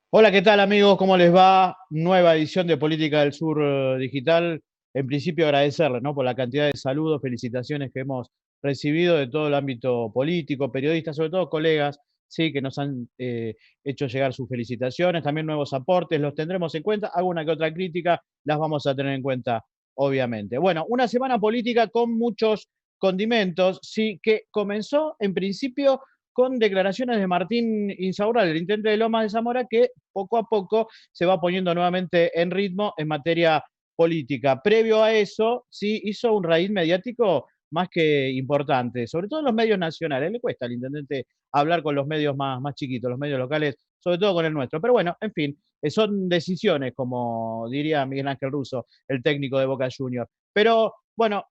Hola, ¿qué tal amigos? ¿Cómo les va? Nueva edición de Política del Sur Digital. En principio agradecerles, ¿no? Por la cantidad de saludos, felicitaciones que hemos recibido de todo el ámbito político, periodistas, sobre todo colegas, sí, que nos han hecho llegar sus felicitaciones, también nuevos aportes, los tendremos en cuenta. Alguna que otra crítica las vamos a tener en cuenta, obviamente. Bueno, una semana política con muchos condimentos, sí, que comenzó en principio con declaraciones de Martín Insaurralde, el intendente de Lomas de Zamora, que poco a poco se va poniendo nuevamente en ritmo en materia política. Previo a eso, sí hizo un raíz mediático más que importante, sobre todo en los medios nacionales. Le cuesta al intendente hablar con los medios más chiquitos, los medios locales, sobre todo con el nuestro. Pero bueno, en fin, son decisiones, como diría Miguel Ángel Russo, el técnico de Boca Juniors. Pero bueno,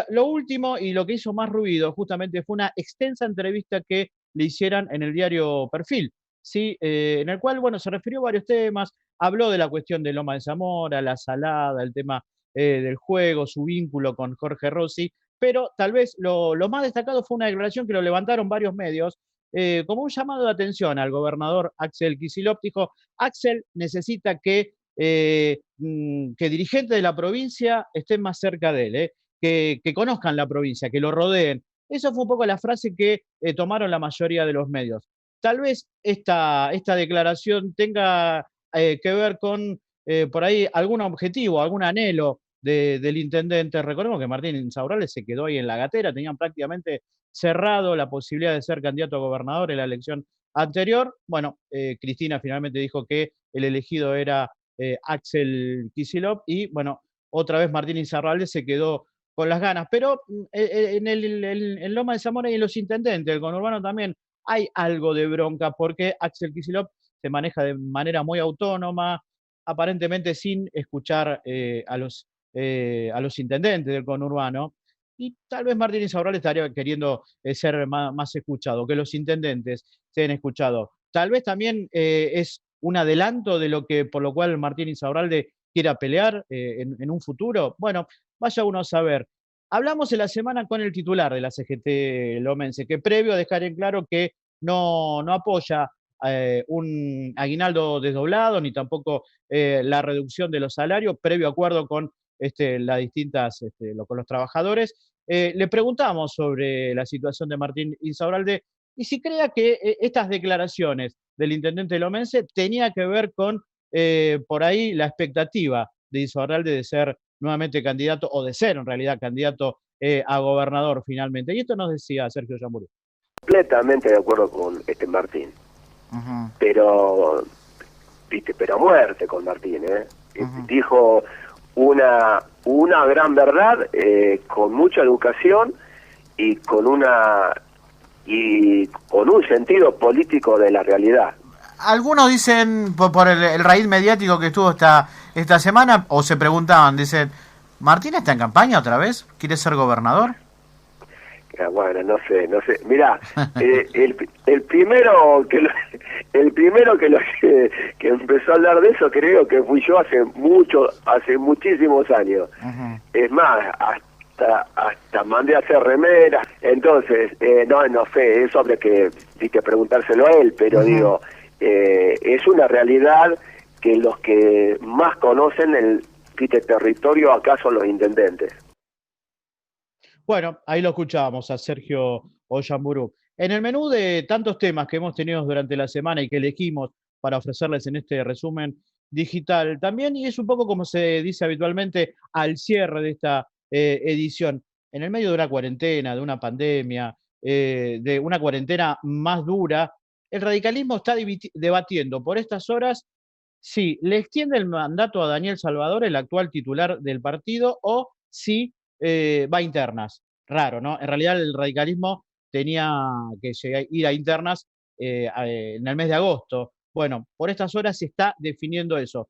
lo último y lo que hizo más ruido justamente fue una extensa entrevista que le hicieran en el diario Perfil, ¿sí? En el cual, bueno, se refirió a varios temas, habló de la cuestión de Loma de Zamora, la salada, el tema del juego, su vínculo con Jorge Rossi, pero tal vez lo más destacado fue una declaración que lo levantaron varios medios, como un llamado de atención al gobernador Axel Kicillof. Dijo, Axel necesita que dirigentes de la provincia estén más cerca de él, que conozcan la provincia, que lo rodeen. Esa fue un poco la frase que tomaron la mayoría de los medios. Tal vez esta declaración tenga que ver con por ahí algún objetivo, algún anhelo del intendente. Recordemos que Martín Insaurralde se quedó ahí en la gatera, tenían prácticamente cerrado la posibilidad de ser candidato a gobernador en la elección anterior. Bueno, Cristina finalmente dijo que el elegido era Axel Kicillof y bueno, otra vez Martín Insaurralde se quedó con las ganas. Pero en Loma de Zamora y en los intendentes, el conurbano también, hay algo de bronca porque Axel Kicillof se maneja de manera muy autónoma, aparentemente sin escuchar a los intendentes del conurbano. Y tal vez Martín Insaurralde estaría queriendo ser más escuchado, que los intendentes sean escuchados. Tal vez también es un adelanto de lo que, por lo cual Martín Insaurralde quiera pelear en un futuro. Bueno, vaya uno a saber. Hablamos en la semana con el titular de la CGT Lomense, que previo a dejar en claro que no apoya un aguinaldo desdoblado, ni tampoco la reducción de los salarios, previo acuerdo con las distintas, con los trabajadores. Le preguntamos sobre la situación de Martín Insaurralde y si crea que estas declaraciones del intendente lomense tenía que ver con por ahí la expectativa de Insaurralde de ser nuevamente candidato, o de ser en realidad candidato a gobernador finalmente. Y esto nos decía Sergio Yamburu. Completamente de acuerdo con Martín, Ajá. pero pero a muerte con Martín, Ajá. dijo una gran verdad, con mucha educación y con un sentido político de la realidad. Algunos dicen, por el raíz mediático que estuvo esta semana, o se preguntaban, dicen, ¿Martín está en campaña otra vez? ¿Quiere ser gobernador? Bueno, no sé. Mirá, el primero el primero que empezó a hablar de eso creo que fui yo hace muchísimos años. Ujú. Es más, hasta mandé a hacer remeras. Entonces, no sé, eso habría que preguntárselo a él, pero Ujú. digo, es una realidad que los que más conocen el territorio acá son los intendentes. Bueno, ahí lo escuchábamos a Sergio Oyamburu. En el menú de tantos temas que hemos tenido durante la semana y que elegimos para ofrecerles en este resumen digital, también, y es un poco como se dice habitualmente al cierre de esta edición, en el medio de una cuarentena, de una pandemia, de una cuarentena más dura, el radicalismo está debatiendo por estas horas si le extiende el mandato a Daniel Salvador, el actual titular del partido, o si va a internas. Raro, ¿no? En realidad el radicalismo tenía que ir a internas en el mes de agosto. Bueno, por estas horas se está definiendo eso.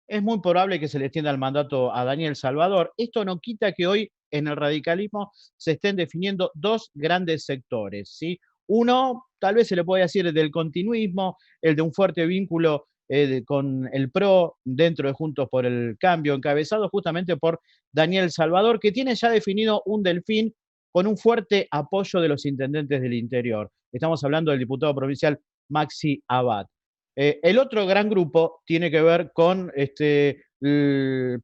Es muy probable que se le extienda el mandato a Daniel Salvador. Esto no quita que hoy en el radicalismo se estén definiendo dos grandes sectores, ¿sí? Uno, tal vez se le puede decir del continuismo, el de un fuerte vínculo con el PRO dentro de Juntos por el Cambio, encabezado justamente por Daniel Salvador, que tiene ya definido un delfín con un fuerte apoyo de los intendentes del interior. Estamos hablando del diputado provincial Maxi Abad. El otro gran grupo tiene que ver con,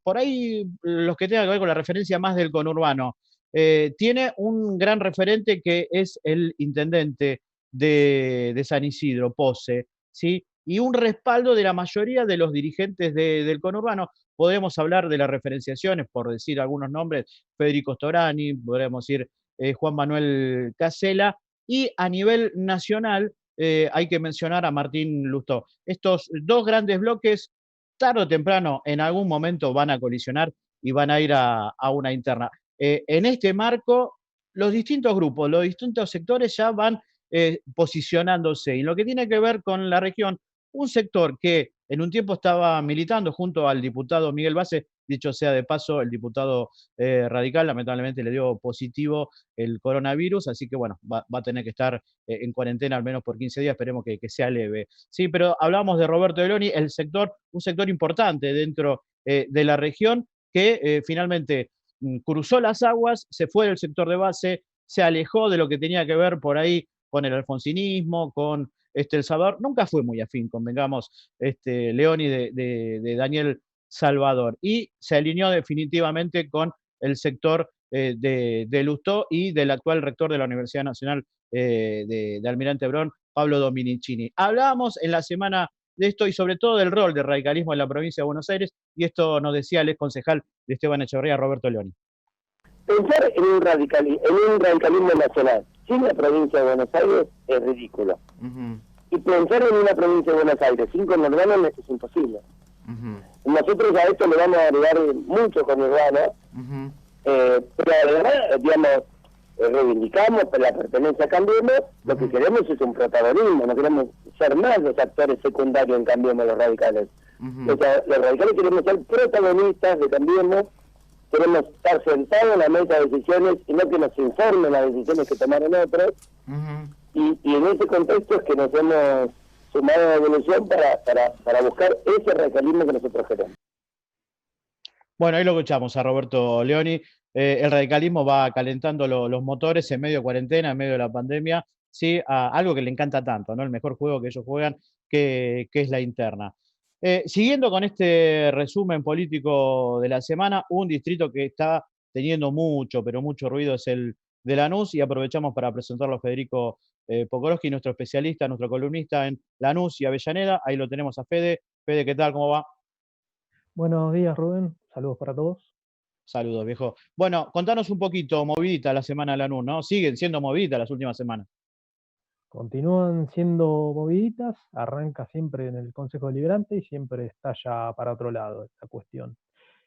por ahí, los que tengan que ver con la referencia más del conurbano. Tiene un gran referente que es el intendente de San Isidro, Pose, ¿sí? Y un respaldo de la mayoría de los dirigentes del conurbano. Podemos hablar de las referenciaciones, por decir algunos nombres, Federico Storani, podemos decir Juan Manuel Casela, y a nivel nacional hay que mencionar a Martín Lustó. Estos dos grandes bloques, tarde o temprano, en algún momento van a colisionar y van a ir a una interna. En este marco, los distintos grupos, los distintos sectores ya van posicionándose. Y lo que tiene que ver con la región, un sector que en un tiempo estaba militando junto al diputado Miguel Base, dicho sea de paso, el diputado radical lamentablemente le dio positivo el coronavirus, así que bueno, va a tener que estar en cuarentena al menos por 15 días, esperemos que sea leve. Sí, pero hablamos de Roberto De Leoni, un sector importante dentro de la región que finalmente cruzó las aguas, se fue del sector de base, se alejó de lo que tenía que ver por ahí con el alfonsinismo, con El Salvador. Nunca fue muy afín, convengamos, Leoni de Daniel Salvador. Y se alineó definitivamente con el sector de Lustó y del actual rector de la Universidad Nacional de Almirante Brown, Pablo Dominicini. Hablábamos en la semana de esto y sobre todo del rol del radicalismo en la provincia de Buenos Aires, y esto nos decía el ex concejal de Esteban Echeverría, Roberto Leoni. Pensar en un radicalismo nacional sin la provincia de Buenos Aires es ridículo. Y pensar en una provincia de Buenos Aires sin conurbano es imposible. Nosotros a esto le vamos a agregar mucho conurbano, pero además, digamos, reivindicamos la pertenencia a Cambiemos, lo que queremos es un protagonismo, no queremos ser más los actores secundarios en Cambiemos los radicales. Los radicales queremos ser protagonistas de Cambiemos, queremos estar sentados en la mesa de decisiones y no que nos informen las decisiones que tomaron otros, y en ese contexto es que nos hemos sumado a Evolución para buscar ese radicalismo que nosotros queremos. Bueno, ahí lo escuchamos a Roberto Leoni. El radicalismo va calentando los motores en medio de cuarentena, en medio de la pandemia, ¿sí? A algo que le encanta tanto, ¿no? El mejor juego que ellos juegan, que es la interna. Siguiendo con este resumen político de la semana, un distrito que está teniendo mucho, pero mucho ruido es el de Lanús, y aprovechamos para presentarlo a Federico Pokorowski, nuestro especialista, nuestro columnista en Lanús y Avellaneda. Ahí lo tenemos a Fede. Fede, ¿qué tal? ¿Cómo va? Buenos días, Rubén. Saludos para todos. Saludos, viejo. Bueno, contanos un poquito, movidita la semana de Lanús, ¿no? Siguen siendo moviditas las últimas semanas. Continúan siendo moviditas, arranca siempre en el Consejo Deliberante y siempre estalla para otro lado esta cuestión.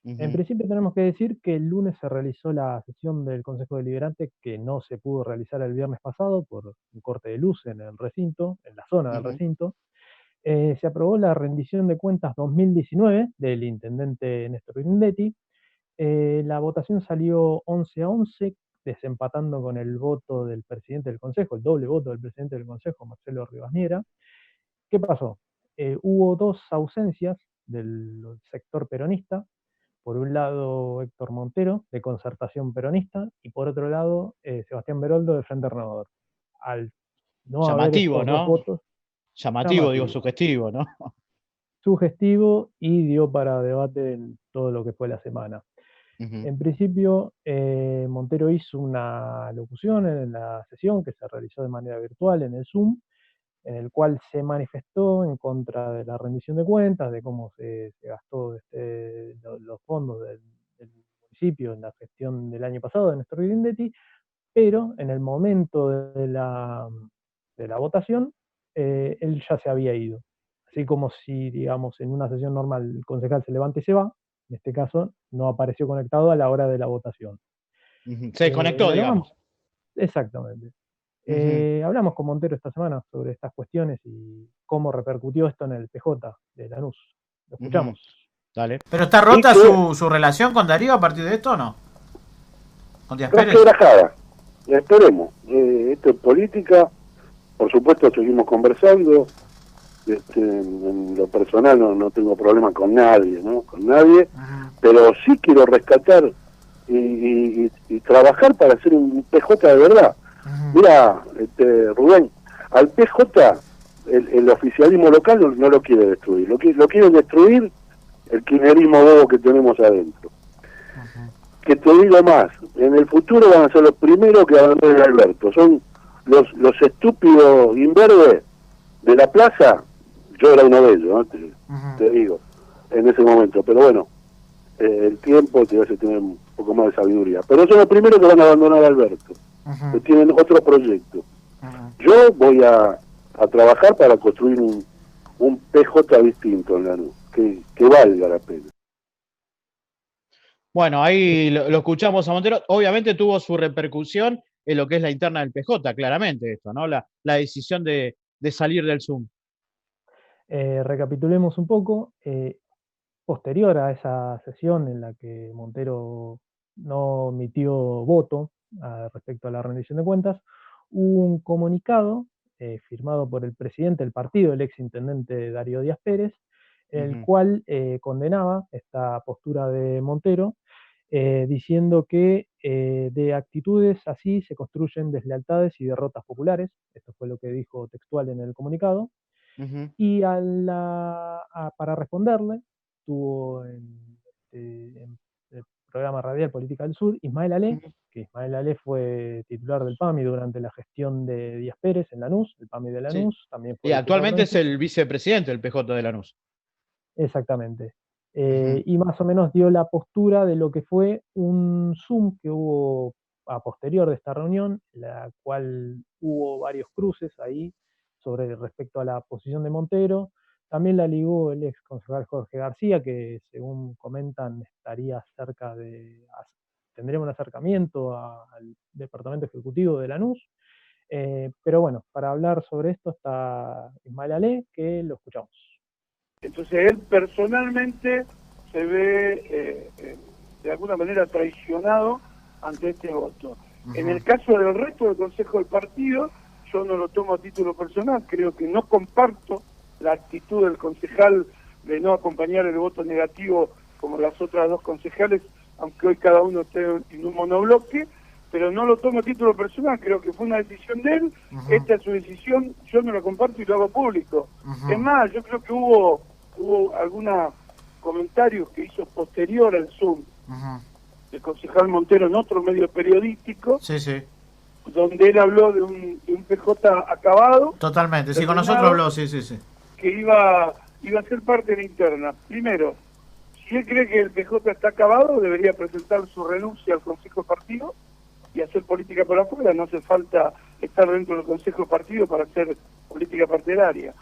En principio tenemos que decir que el lunes se realizó la sesión del Consejo Deliberante que no se pudo realizar el viernes pasado por un corte de luz en el recinto, en la zona del recinto. Se aprobó la rendición de cuentas 2019 del intendente Néstor Grindetti. La votación salió 11-11, desempatando con el voto del presidente del Consejo, el doble voto del presidente del Consejo, Marcelo Rivasniera. ¿Qué pasó? Hubo dos ausencias del sector peronista. Por un lado, Héctor Montero, de Concertación Peronista, y por otro lado, Sebastián Beroldo, de Frente Renovador. Al no llamativo, haber ¿no? votos, llamativo, digo, sugestivo, ¿no? Sugestivo, y dio para debate en todo lo que fue la semana. En principio, Montero hizo una locución en la sesión que se realizó de manera virtual en el Zoom, en el cual se manifestó en contra de la rendición de cuentas, de cómo se gastó los fondos del municipio en la gestión del año pasado de Néstor Grindetti, pero en el momento de la votación, él ya se había ido. Así como si, digamos, en una sesión normal el concejal se levanta y se va, en este caso no apareció conectado a la hora de la votación. Se desconectó, digamos. Exactamente. Hablamos con Montero esta semana sobre estas cuestiones y cómo repercutió esto en el PJ de Lanús. Lo escuchamos. Dale. ¿Pero está rota su relación con Darío a partir de esto o no? ¿Con Díaz Pérez? Relajada. Esperemos. Esto es política. Por supuesto, seguimos conversando. En lo personal no tengo problema con nadie, ¿no? Con nadie. Pero sí quiero rescatar y trabajar para hacer un PJ de verdad. Mira, Rubén, al PJ el oficialismo local no lo quiere destruir, lo quiere destruir el kirchnerismo bobo que tenemos adentro. Que te digo más, en el futuro van a ser los primeros que abandonen a Alberto, son los estúpidos imberbes de la plaza. Yo era uno de ellos, ¿no? Te digo, en ese momento, pero bueno, el tiempo te hace tener un poco más de sabiduría, pero son los primeros que van a abandonar a Alberto, que tienen otro proyecto. Yo voy a trabajar para construir un PJ distinto en Lanús, que valga la pena. Bueno, ahí lo escuchamos a Montero. Obviamente tuvo su repercusión en lo que es la interna del PJ, claramente esto, ¿no? La decisión de salir del Zoom. Recapitulemos un poco. Posterior a esa sesión en la que Montero no emitió voto respecto a la rendición de cuentas, hubo un comunicado firmado por el presidente del partido, el exintendente Darío Díaz Pérez, el cual condenaba esta postura de Montero, diciendo que de actitudes así se construyen deslealtades y derrotas populares. Esto fue lo que dijo textual en el comunicado. Y para responderle, tuvo en el programa radial Política del Sur Ismael Alé, que Ismael Alé fue titular del PAMI durante la gestión de Díaz Pérez en Lanús, el PAMI de Lanús, Sí. también Y fue actualmente es el vicepresidente del PJ de Lanús. Exactamente. Y más o menos dio la postura de lo que fue un Zoom que hubo a posterior de esta reunión, la cual hubo varios cruces ahí respecto a la posición de Montero. También la ligó el ex concejal Jorge García, que según comentan tendría un acercamiento al departamento ejecutivo de Lanús. Pero bueno, para hablar sobre esto está Ismael Alé, que lo escuchamos. Entonces él personalmente se ve de alguna manera traicionado ante este voto. En el caso del resto del Consejo del Partido, yo no lo tomo a título personal, creo que no comparto la actitud del concejal de no acompañar el voto negativo como las otras dos concejales, aunque hoy cada uno esté en un monobloque, pero no lo tomo a título personal, creo que fue una decisión de él, esta es su decisión, yo no la comparto y lo hago público. Es más, yo creo que hubo algunos comentarios que hizo posterior al Zoom el concejal Montero en otro medio periodístico, donde él habló de un PJ acabado. Totalmente, sí, con nosotros habló, sí. Que iba a ser parte de la interna. Primero, si él cree que el PJ está acabado, debería presentar su renuncia al Consejo de Partido y hacer política por afuera. No hace falta estar dentro del Consejo de Partido para hacer política partidaria.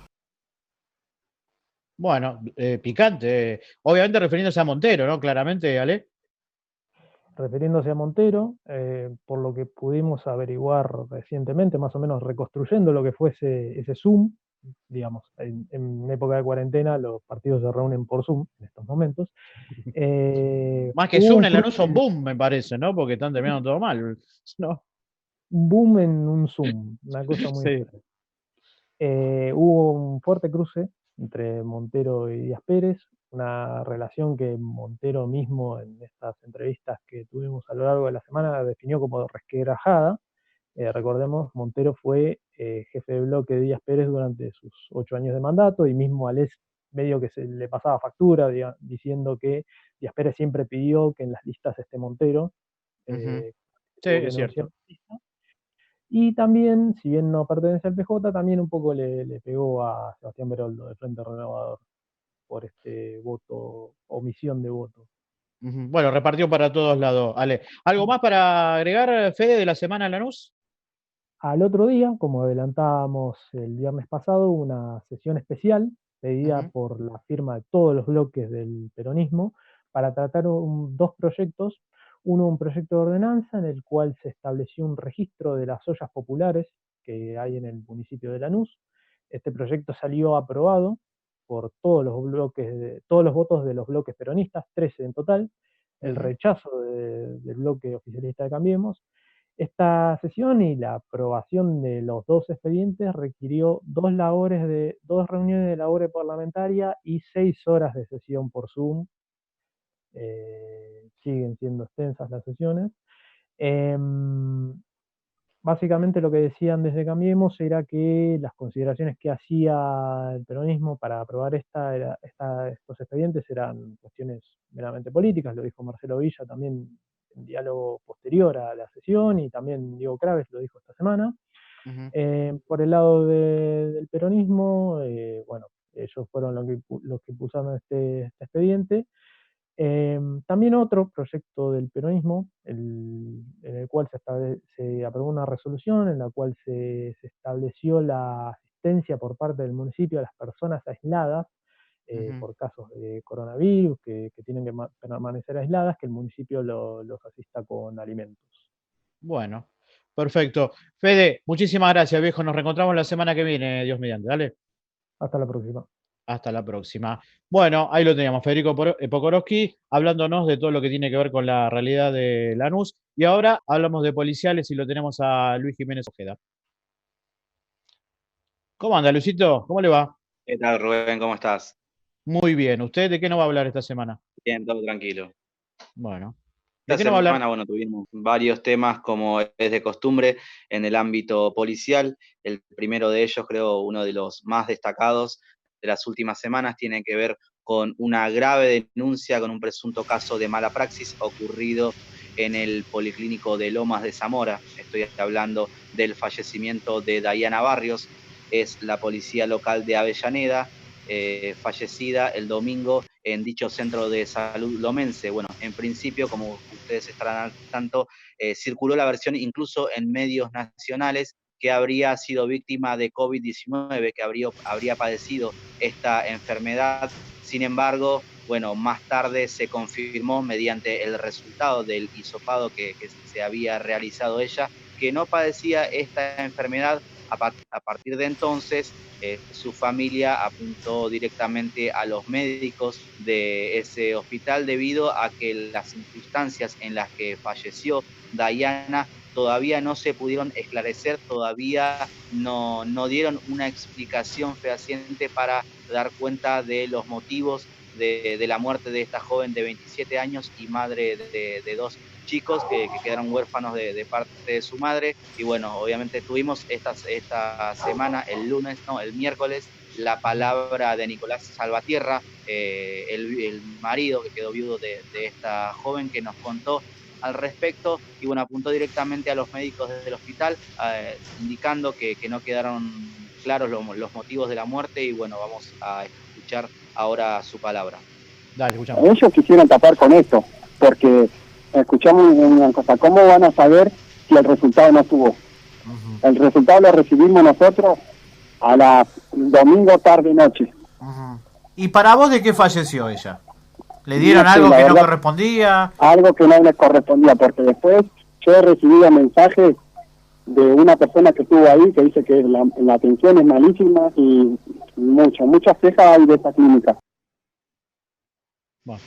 Bueno, picante. Obviamente refiriéndose a Montero, ¿no? Claramente, Ale. Refiriéndose a Montero, por lo que pudimos averiguar recientemente, más o menos reconstruyendo lo que fue ese Zoom, digamos, en época de cuarentena los partidos se reúnen por Zoom en estos momentos. Más que Zoom en Lanús son boom, me parece, ¿no? Porque están terminando todo mal, ¿no? Un boom en un Zoom, una cosa muy extraña. Hubo un fuerte cruce entre Montero y Díaz Pérez, una relación que Montero mismo en estas entrevistas que tuvimos a lo largo de la semana definió como resquebrajada. Recordemos, Montero fue jefe de bloque de Díaz Pérez durante sus 8 años de mandato y mismo Alés medio que se le pasaba factura diciendo que Díaz Pérez siempre pidió que en las listas esté Montero. Sí, es cierto. Y también, si bien no pertenece al PJ, también un poco le pegó a Sebastián Beroldo de Frente Renovador por este voto, omisión de voto. Bueno, repartió para todos lados, Ale. ¿Algo más para agregar, Fede, de la semana en Lanús? Al otro día, como adelantábamos el viernes pasado, una sesión especial pedida por la firma de todos los bloques del peronismo para tratar dos proyectos. Uno, un proyecto de ordenanza en el cual se estableció un registro de las ollas populares que hay en el municipio de Lanús. Este proyecto salió aprobado por todos los votos de los bloques peronistas, 13 en total, el rechazo del bloque oficialista de Cambiemos. Esta sesión y la aprobación de los dos expedientes requirió dos reuniones de labores parlamentaria y 6 horas de sesión por Zoom. Siguen siendo extensas las sesiones. básicamente lo que decían desde Cambiemos era que las consideraciones que hacía el peronismo para aprobar estos expedientes eran cuestiones meramente políticas, lo dijo Marcelo Villa también en diálogo posterior a la sesión, y también Diego Craves lo dijo esta semana. Por el lado del peronismo, bueno, ellos fueron los que impulsaron este expediente. También otro proyecto del peronismo, en el cual se aprobó una resolución en la cual se estableció la asistencia por parte del municipio a las personas aisladas por casos de coronavirus, que tienen que permanecer aisladas, que el municipio los asista con alimentos. Bueno, perfecto. Fede, muchísimas gracias, viejo. Nos reencontramos la semana que viene, Dios mediante. Dale. Hasta la próxima. Hasta la próxima. Bueno, ahí lo teníamos, Federico Pokorowski, hablándonos de todo lo que tiene que ver con la realidad de Lanús. Y ahora hablamos de policiales y lo tenemos a Luis Jiménez Ojeda. ¿Cómo anda, Luisito? ¿Cómo le va? ¿Qué tal, Rubén? ¿Cómo estás? Muy bien. ¿Usted de qué nos va a hablar esta semana? Bien, todo tranquilo. Bueno. ¿De Esta qué nos va a hablar? semana, bueno, tuvimos varios temas, como es de costumbre, en el ámbito policial. El primero de ellos, creo, uno de los más destacados de las últimas semanas, tiene que ver con una grave denuncia con un presunto caso de mala praxis ocurrido en el Policlínico de Lomas de Zamora. Estoy hablando del fallecimiento de Dayana Barrios, es la policía local de Avellaneda, fallecida el domingo en dicho centro de salud lomense. Bueno, en principio, como ustedes estarán al tanto, circuló la versión incluso en medios nacionales que habría sido víctima de COVID-19, que habría padecido esta enfermedad. Sin embargo, bueno, más tarde se confirmó mediante el resultado del hisopado que se había realizado ella, que no padecía esta enfermedad. A partir de entonces, su familia apuntó directamente a los médicos de ese hospital debido a que las circunstancias en las que falleció Dayana todavía no se pudieron esclarecer, todavía no dieron una explicación fehaciente para dar cuenta de los motivos de la muerte de esta joven de 27 años y madre de dos chicos que quedaron huérfanos de parte de su madre. Y bueno, obviamente tuvimos esta semana, el miércoles, la palabra de Nicolás Salvatierra, el marido que quedó viudo de esta joven, que nos contó al respecto y bueno, apuntó directamente a los médicos desde el hospital, indicando que no quedaron claros los motivos de la muerte. Y bueno, vamos a escuchar ahora su palabra. Dale, escuchamos. Ellos quisieron tapar con esto, porque escuchamos una cosa: ¿cómo van a saber si el resultado no estuvo? El resultado lo recibimos nosotros a la domingo tarde-noche. ¿Y para vos de qué falleció ella? ¿Le dieron No sé, algo la que no verdad, correspondía? algo que no les correspondía, porque después yo he recibido mensajes de una persona que estuvo ahí que dice que la atención es malísima y muchas quejas hay de esta clínica. Bueno,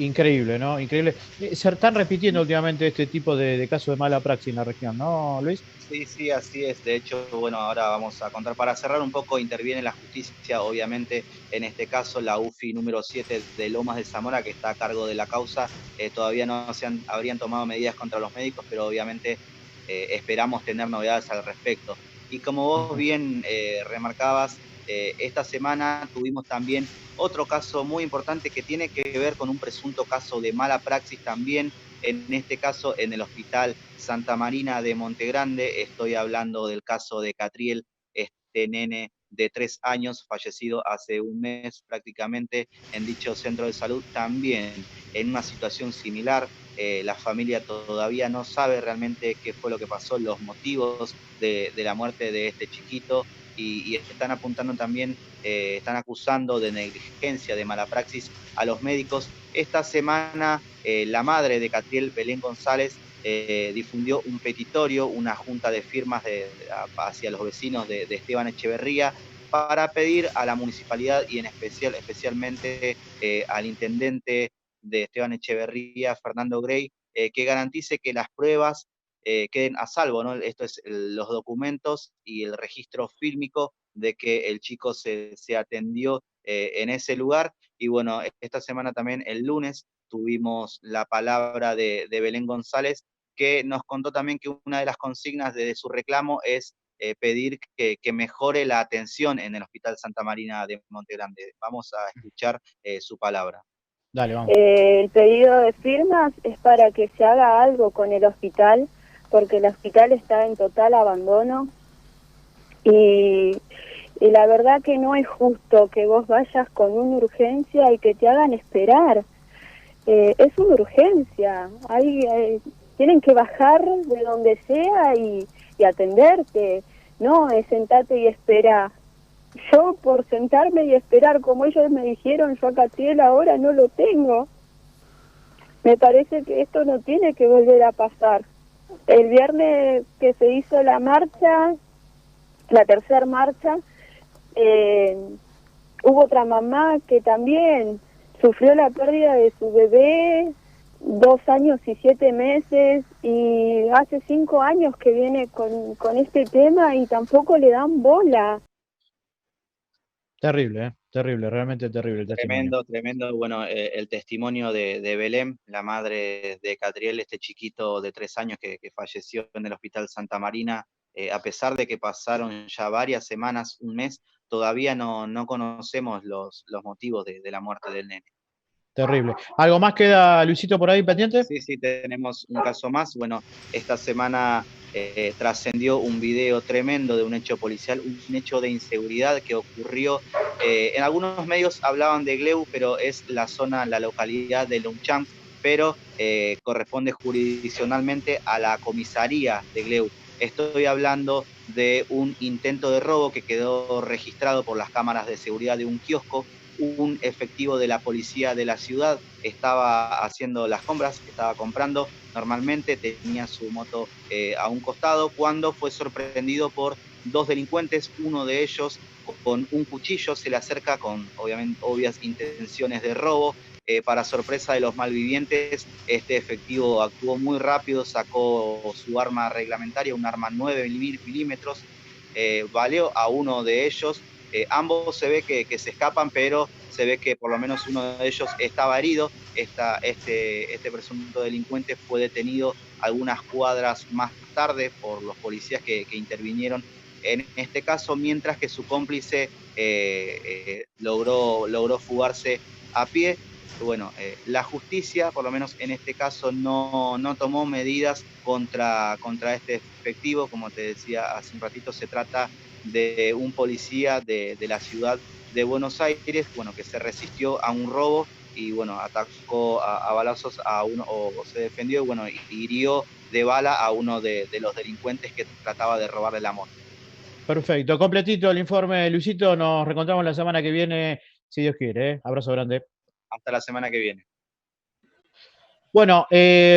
increíble, ¿no? Increíble. Se están repitiendo últimamente este tipo de casos de mala praxis en la región, ¿no, Luis? Sí, así es. De hecho, bueno, ahora vamos a contar. Para cerrar un poco, interviene la justicia, obviamente, en este caso, la UFI número 7 de Lomas de Zamora, que está a cargo de la causa. Todavía no habrían tomado medidas contra los médicos, pero obviamente esperamos tener novedades al respecto. Y como vos bien remarcabas, esta semana tuvimos también otro caso muy importante que tiene que ver con un presunto caso de mala praxis también, en este caso en el Hospital Santa Marina de Montegrande. Estoy hablando del caso de Catriel, este nene de 3 años, fallecido hace un mes prácticamente en dicho centro de salud, también en una situación similar. La familia todavía no sabe realmente qué fue lo que pasó, los motivos de la muerte de este chiquito, y están apuntando también, están acusando de negligencia, de mala praxis a los médicos. Esta semana la madre de Catriel, Belén González, difundió un petitorio, una junta de firmas hacia los vecinos de Esteban Echeverría, para pedir a la municipalidad y especialmente al intendente de Esteban Echeverría, Fernando Grey, que garantice que las pruebas queden a salvo, ¿no? Esto es los documentos y el registro fílmico de que el chico se atendió en ese lugar. Y bueno, esta semana también, el lunes, tuvimos la palabra de Belén González, que nos contó también que una de las consignas de su reclamo es pedir que mejore la atención en el Hospital Santa Marina de Monte Grande. Vamos a escuchar su palabra. Dale, vamos. El pedido de firmas es para que se haga algo con el hospital, porque el hospital está en total abandono y la verdad que no es justo que vos vayas con una urgencia y que te hagan esperar. Es una urgencia, tienen que bajar de donde sea y atenderte, no es sentate y espera. Yo por sentarme y esperar como ellos me dijeron, yo a Catriel ahora no lo tengo. Me parece que esto no tiene que volver a pasar. El viernes que se hizo la marcha, la tercera marcha, hubo otra mamá que también sufrió la pérdida de su bebé, 2 años y 7 meses, y hace 5 años que viene con este tema y tampoco le dan bola. Terrible, terrible, realmente terrible el testimonio. Tremendo. Bueno, el testimonio de Belén, la madre de Catriel, este chiquito de 3 años que falleció en el Hospital Santa Marina, a pesar de que pasaron ya varias semanas, un mes, todavía no conocemos los motivos de la muerte del nene. Terrible. ¿Algo más queda, Luisito, por ahí pendiente? Sí, tenemos un caso más. Bueno, esta semana trascendió un video tremendo de un hecho policial, un hecho de inseguridad que ocurrió. En algunos medios hablaban de Gleu, pero es la localidad de Longchamp, pero corresponde jurisdiccionalmente a la comisaría de Gleu. Estoy hablando de un intento de robo que quedó registrado por las cámaras de seguridad de un kiosco. Un efectivo de la policía de la ciudad estaba haciendo las compras, estaba comprando normalmente, tenía su moto a un costado, cuando fue sorprendido por 2 delincuentes. Uno de ellos con un cuchillo se le acerca con obvias intenciones de robo. Para sorpresa de los malvivientes, este efectivo actuó muy rápido, sacó su arma reglamentaria, un arma 9 milímetros, baleó a uno de ellos. Ambos se ve que se escapan, pero se ve que por lo menos uno de ellos estaba herido. Este presunto delincuente fue detenido algunas cuadras más tarde por los policías que intervinieron en este caso, mientras que su cómplice logró fugarse a pie. Bueno, la justicia, por lo menos en este caso, no tomó medidas contra este efectivo. Como te decía hace un ratito, se trata de un policía de la ciudad de Buenos Aires, bueno, que se resistió a un robo y bueno, atacó a balazos a uno, o se defendió, y bueno, hirió de bala a uno de los delincuentes que trataba de robarle la moto. Perfecto, completito el informe, Luisito. Nos reencontramos la semana que viene, si Dios quiere, ¿eh? Abrazo grande. Hasta la semana que viene. Bueno,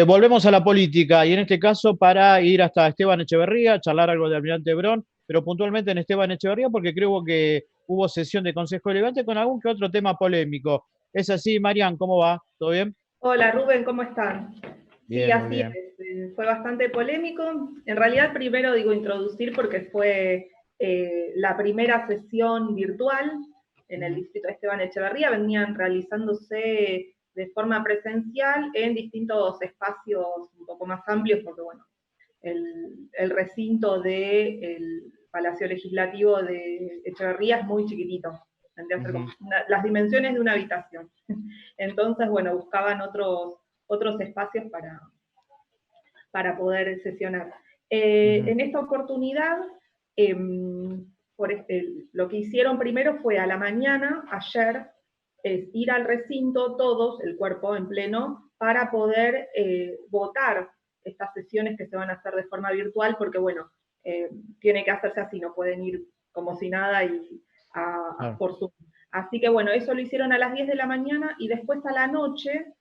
volvemos a la política y en este caso para ir hasta Esteban Echeverría, charlar algo de Almirante Brown, pero puntualmente en Esteban Echeverría porque creo que hubo sesión de Consejo Deliberante con algún que otro tema polémico. ¿Es así, Marian? ¿Cómo va? ¿Todo bien? Hola, Rubén, ¿cómo están? Bien, sí, así es. Fue bastante polémico. En realidad, primero digo introducir porque fue la primera sesión virtual en el distrito de Esteban Echeverría. Venían realizándose de forma presencial en distintos espacios un poco más amplios, porque bueno, el recinto del Palacio Legislativo de Echeverría es muy chiquitito, tendría que ser como las dimensiones de una habitación. Entonces, bueno, buscaban otros espacios para poder sesionar. En esta oportunidad, lo que hicieron primero fue a la mañana, ayer, ir al recinto todos, el cuerpo en pleno, para poder votar estas sesiones que se van a hacer de forma virtual, porque bueno, tiene que hacerse así, no pueden ir como si nada y por Zoom. Así que bueno, eso lo hicieron a las 10 de la mañana y después a la noche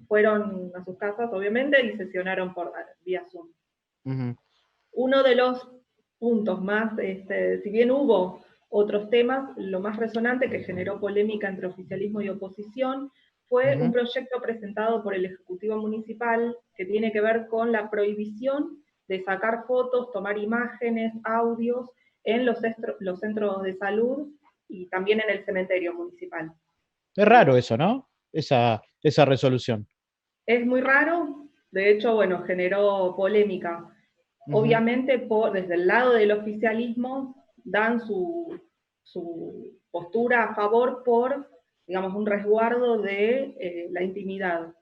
fueron a sus casas, obviamente, y sesionaron por vía Zoom. Uno de los puntos más, si bien hubo otros temas, lo más resonante que generó polémica entre oficialismo y oposición fue un proyecto presentado por el Ejecutivo Municipal que tiene que ver con la prohibición de sacar fotos, tomar imágenes, audios en los centros de salud y también en el cementerio municipal. Es raro eso, ¿no? Esa resolución. Es muy raro, De hecho, bueno, generó polémica. Obviamente, desde el lado del oficialismo, dan su postura a favor por, digamos, un resguardo de la intimidad.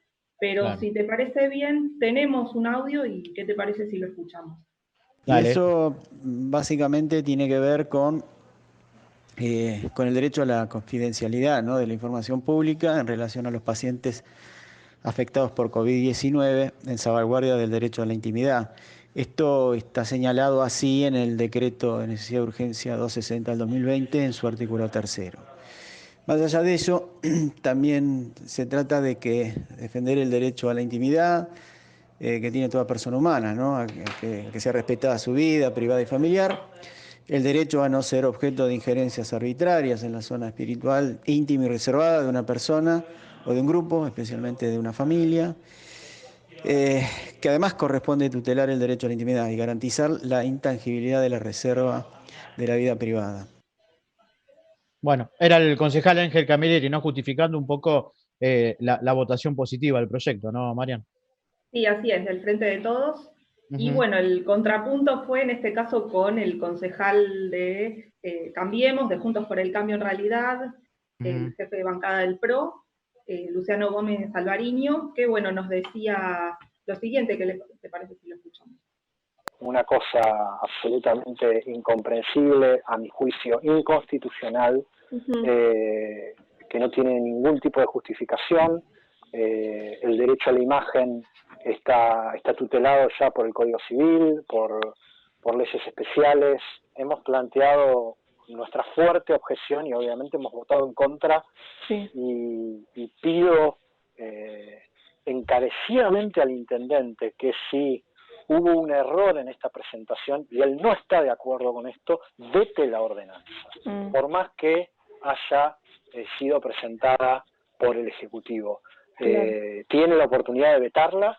Pero Claro. si te parece bien, tenemos un audio y ¿qué te parece si lo escuchamos? Y eso básicamente tiene que ver con el derecho a la confidencialidad, ¿no?, de la información pública en relación a los pacientes afectados por COVID-19 en salvaguardia del derecho a la intimidad. Esto está señalado así en el decreto de necesidad de urgencia 260 del 2020 en su artículo 3. Más allá de eso, también se trata de defender el derecho a la intimidad que tiene toda persona humana, ¿no?, a que sea respetada su vida privada y familiar, el derecho a no ser objeto de injerencias arbitrarias en la zona espiritual íntima y reservada de una persona o de un grupo, especialmente de una familia, que además corresponde tutelar el derecho a la intimidad y garantizar la intangibilidad de la reserva de la vida privada. Bueno, era el concejal Ángel Camilleri, ¿no?, justificando un poco la votación positiva del proyecto, ¿no, Marian? Sí, así es, del Frente de Todos. Y bueno, el contrapunto fue en este caso con el concejal de Cambiemos, de Juntos por el Cambio en Realidad, el jefe de bancada del PRO, Luciano Gómez Alvariño, que bueno, nos decía lo siguiente, que te parece si lo escuchamos. Una cosa absolutamente incomprensible, a mi juicio inconstitucional, que no tiene ningún tipo de justificación. El derecho a la imagen está tutelado ya por el Código Civil, por leyes especiales. Hemos planteado nuestra fuerte objeción y obviamente hemos votado en contra. Sí. Y pido encarecidamente al intendente que si hubo un error en esta presentación y él no está de acuerdo con esto, vete la ordenanza, por más que haya sido presentada por el Ejecutivo. Tiene la oportunidad de vetarla.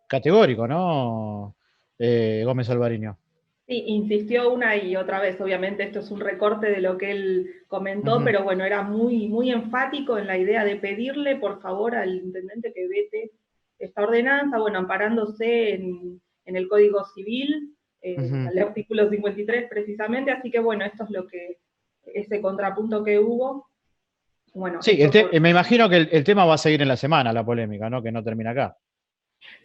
Categórico, ¿no? Gómez Alvariño. Sí, insistió una y otra vez, obviamente esto es un recorte de lo que él comentó, pero bueno, era muy, muy enfático en la idea de pedirle por favor al intendente que vete esta ordenanza, bueno, amparándose en el Código Civil, el artículo 53 precisamente, así que bueno, esto es lo que, ese contrapunto que hubo. Bueno, sí, me imagino que el tema va a seguir en la semana, la polémica, ¿no?, que no termina acá.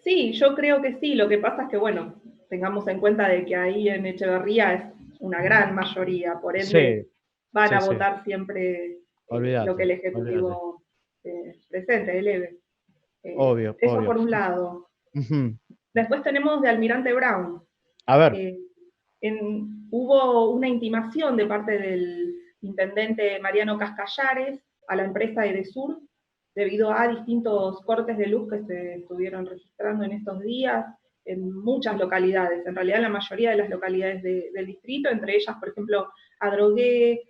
Sí, yo creo que sí, lo que pasa es que, bueno, tengamos en cuenta de que ahí en Echeverría es una gran mayoría, por ende van a votar siempre lo que el Ejecutivo presente, eleve. Obvio. Por un lado. Después tenemos de Almirante Brown. A ver. Hubo una intimación de parte del intendente Mariano Cascallares a la empresa Edesur, debido a distintos cortes de luz que se estuvieron registrando en estos días en muchas localidades, en realidad en la mayoría de las localidades del distrito, entre ellas, por ejemplo, Adrogué,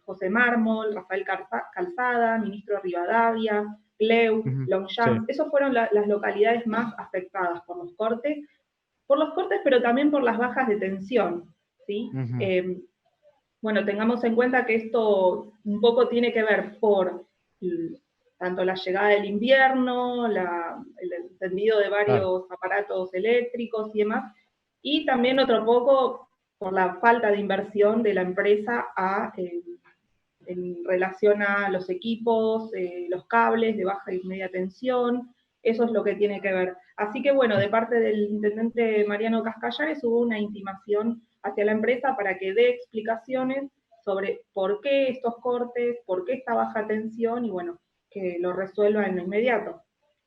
José Mármol, Rafael Calzada, Ministro Rivadavia, Cleu, Longchamp. Esas fueron las localidades más afectadas por los cortes, pero también por las bajas de tensión, ¿sí? Bueno, tengamos en cuenta que esto un poco tiene que ver por tanto la llegada del invierno, el encendido de varios aparatos eléctricos y demás, y también otro poco por la falta de inversión de la empresa en relación a los equipos, los cables de baja y media tensión. Eso es lo que tiene que ver. Así que bueno, de parte del intendente Mariano Cascallares hubo una intimación hacia la empresa para que dé explicaciones sobre por qué estos cortes, por qué esta baja tensión, y bueno, que lo resuelva en lo inmediato.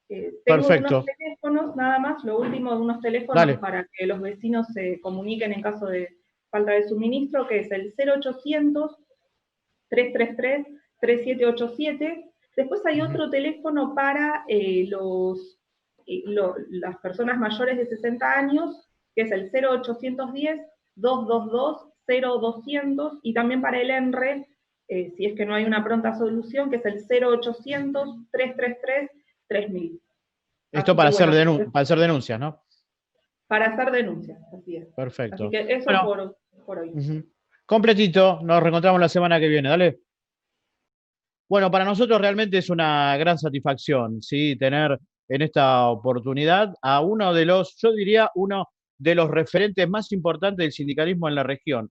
Tengo unos teléfonos, nada más, lo último de unos teléfonos para que los vecinos se comuniquen en caso de falta de suministro, que es el 0800-333-3787. Después hay otro teléfono para las personas mayores de 60 años, que es el 0810-222-0200, y también para el ENRE, si es que no hay una pronta solución, que es el 0800-333-3000. Esto para hacer denuncias, ¿no? Para hacer denuncias, así es. Perfecto. Así que eso por hoy. Completito, nos reencontramos la semana que viene, dale. Bueno, para nosotros realmente es una gran satisfacción, ¿sí?, tener en esta oportunidad a uno de los, yo diría, uno de los referentes más importantes del sindicalismo en la región.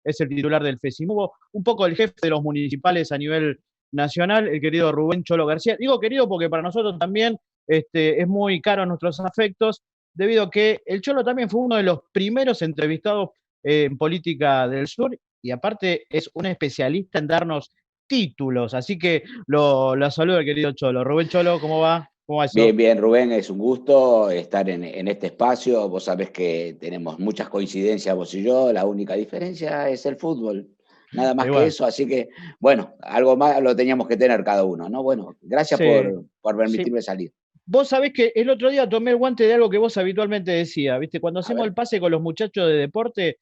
Es el titular del FESIMUBO, un poco el jefe de los municipales a nivel nacional, el querido Rubén Cholo García. Digo querido porque para nosotros también es muy caro a nuestros afectos, debido a que el Cholo también fue uno de los primeros entrevistados en política del sur y aparte es un especialista en darnos títulos. Así que lo saludo el querido Cholo. Rubén Cholo, ¿cómo va? ¿Cómo va eso? Bien, bien, Rubén, es un gusto estar en este espacio. Vos sabés que tenemos muchas coincidencias vos y yo, la única diferencia es el fútbol. Nada más que eso, así que, bueno, algo más lo teníamos que tener cada uno, ¿no? Bueno, gracias Sí, por permitirme salir. Vos sabés que el otro día tomé el guante de algo que vos habitualmente decías, ¿viste? Cuando hacemos el pase con los muchachos de deporte,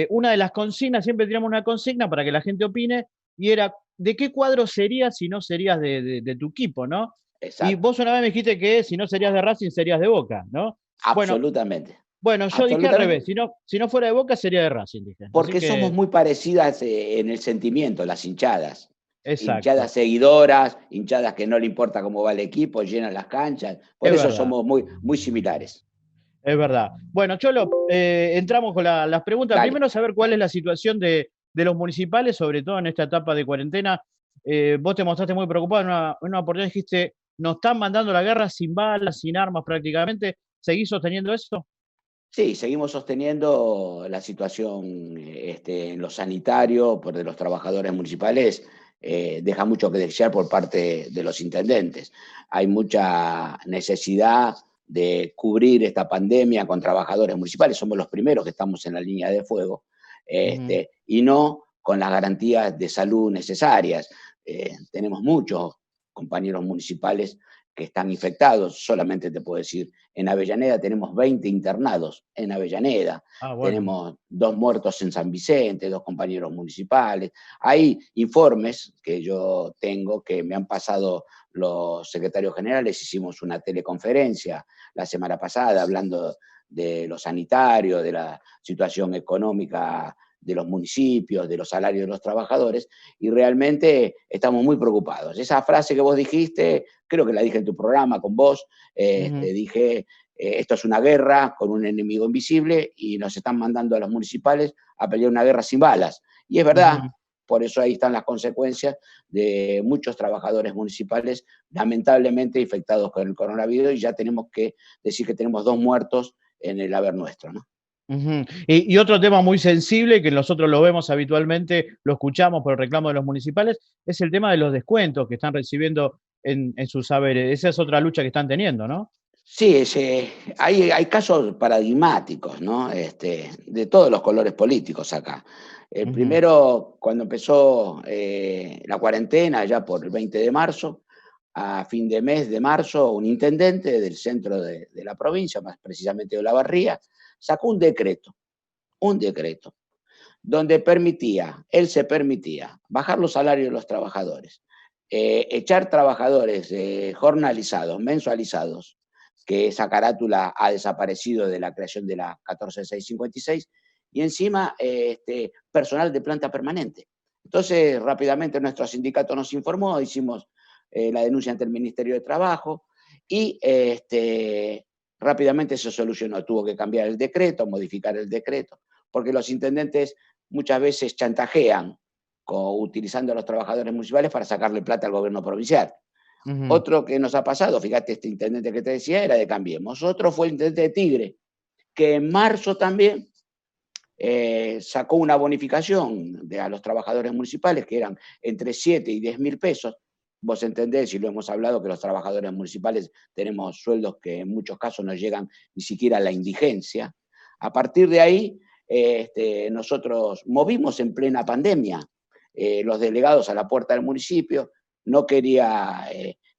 una de las consignas, siempre tiramos una consigna para que la gente opine, y era, ¿de qué cuadro serías si no serías de tu equipo, no? Exacto. Y vos una vez me dijiste que si no serías de Racing, serías de Boca, ¿no? Absolutamente. Bueno, yo dije al revés, si no fuera de Boca, sería de Racing, dije. Porque somos muy parecidas en el sentimiento, las hinchadas. Exacto. Hinchadas seguidoras, hinchadas que no le importa cómo va el equipo, llenan las canchas. Por eso somos muy similares. Es verdad. Bueno, Cholo, entramos con las preguntas. Dale. Primero, saber cuál es la situación de los municipales, sobre todo en esta etapa de cuarentena. Vos te mostraste muy preocupado. En una oportunidad dijiste, nos están mandando la guerra sin balas, sin armas prácticamente. ¿Seguís sosteniendo eso? Sí, seguimos sosteniendo la situación en lo sanitario de los trabajadores municipales. Deja mucho que desear por parte de los intendentes. Hay mucha necesidad de cubrir esta pandemia con trabajadores municipales. Somos los primeros que estamos en la línea de fuego, y no con las garantías de salud necesarias. Tenemos muchos compañeros municipales que están infectados. Solamente te puedo decir, en Avellaneda tenemos 20 internados, en Avellaneda. Tenemos 2 muertos en San Vicente, 2 compañeros municipales. Hay informes que yo tengo que me han pasado los secretarios generales. Hicimos una teleconferencia la semana pasada hablando de lo sanitario, de la situación económica de los municipios, de los salarios de los trabajadores, y realmente estamos muy preocupados. Esa frase que vos dijiste, creo que la dije en tu programa con vos, dije, esto es una guerra con un enemigo invisible y nos están mandando a los municipales a pelear una guerra sin balas. Y es verdad, por eso ahí están las consecuencias de muchos trabajadores municipales lamentablemente infectados con el coronavirus, y ya tenemos que decir que tenemos 2 muertos en el haber nuestro, ¿no? Y otro tema muy sensible, que nosotros lo vemos habitualmente, lo escuchamos por el reclamo de los municipales, es el tema de los descuentos que están recibiendo en sus saberes. Esa es otra lucha que están teniendo, ¿no? Sí, hay casos paradigmáticos, ¿no? De todos los colores políticos acá. El primero, cuando empezó la cuarentena, ya por el 20 de marzo, a fin de mes de marzo, un intendente del centro de la provincia, más precisamente de Olavarría, sacó un decreto, donde él se permitía bajar los salarios de los trabajadores, echar trabajadores jornalizados, mensualizados, que esa carátula ha desaparecido de la creación de la 14656, y encima personal de planta permanente. Entonces, rápidamente nuestro sindicato nos informó, hicimos la denuncia ante el Ministerio de Trabajo, y rápidamente se solucionó. Tuvo que cambiar el decreto, modificar el decreto, porque los intendentes muchas veces chantajean utilizando a los trabajadores municipales para sacarle plata al gobierno provincial. Otro que nos ha pasado, fíjate, este intendente que te decía era de Cambiemos. Otro fue el intendente de Tigre, que en marzo también sacó una bonificación a los trabajadores municipales, que eran entre 7 y 10 mil pesos. Vos entendés, y lo hemos hablado, que los trabajadores municipales tenemos sueldos que en muchos casos no llegan ni siquiera a la indigencia. A partir de ahí, nosotros movimos en plena pandemia los delegados a la puerta del municipio. No quería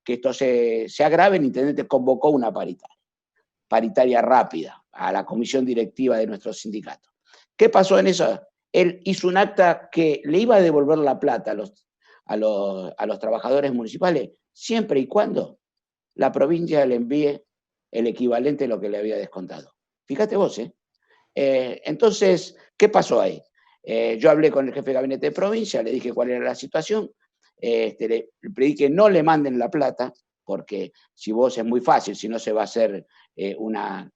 que esto se agrave. El intendente convocó una paritaria rápida a la comisión directiva de nuestro sindicato. ¿Qué pasó en eso? Él hizo un acta que le iba a devolver la plata a los trabajadores municipales, siempre y cuando la provincia le envíe el equivalente a lo que le había descontado. Fíjate vos, entonces, ¿qué pasó ahí? Yo hablé con el jefe de gabinete de provincia, le dije cuál era la situación, le pedí que no le manden la plata, porque si vos es muy fácil, si no se va a hacer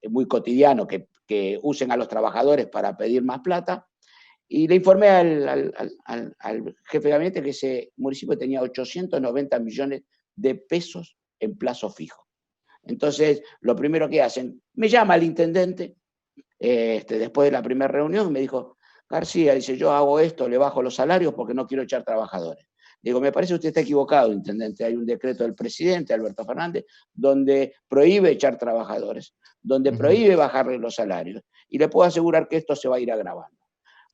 muy cotidiano que usen a los trabajadores para pedir más plata. Y le informé al jefe de gabinete que ese municipio tenía 890 millones de pesos en plazo fijo. Entonces, lo primero que hacen, me llama el intendente, después de la primera reunión, me dijo, García, dice, yo hago esto, le bajo los salarios porque no quiero echar trabajadores. Digo, me parece que usted está equivocado, intendente. Hay un decreto del presidente, Alberto Fernández, donde prohíbe echar trabajadores, donde prohíbe bajarle los salarios. Y le puedo asegurar que esto se va a ir agravando.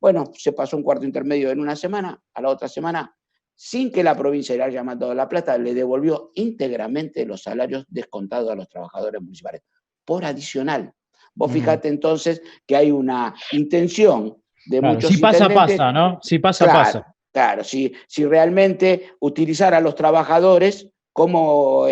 Bueno, se pasó un cuarto intermedio en una semana, a la otra semana, sin que la provincia le haya mandado la plata, le devolvió íntegramente los salarios descontados a los trabajadores municipales, por adicional. Vos fijate entonces que hay una intención de muchos si pasa, intendentes. pasa, ¿no? Si pasa, claro, pasa. Claro, si realmente utilizar a los trabajadores como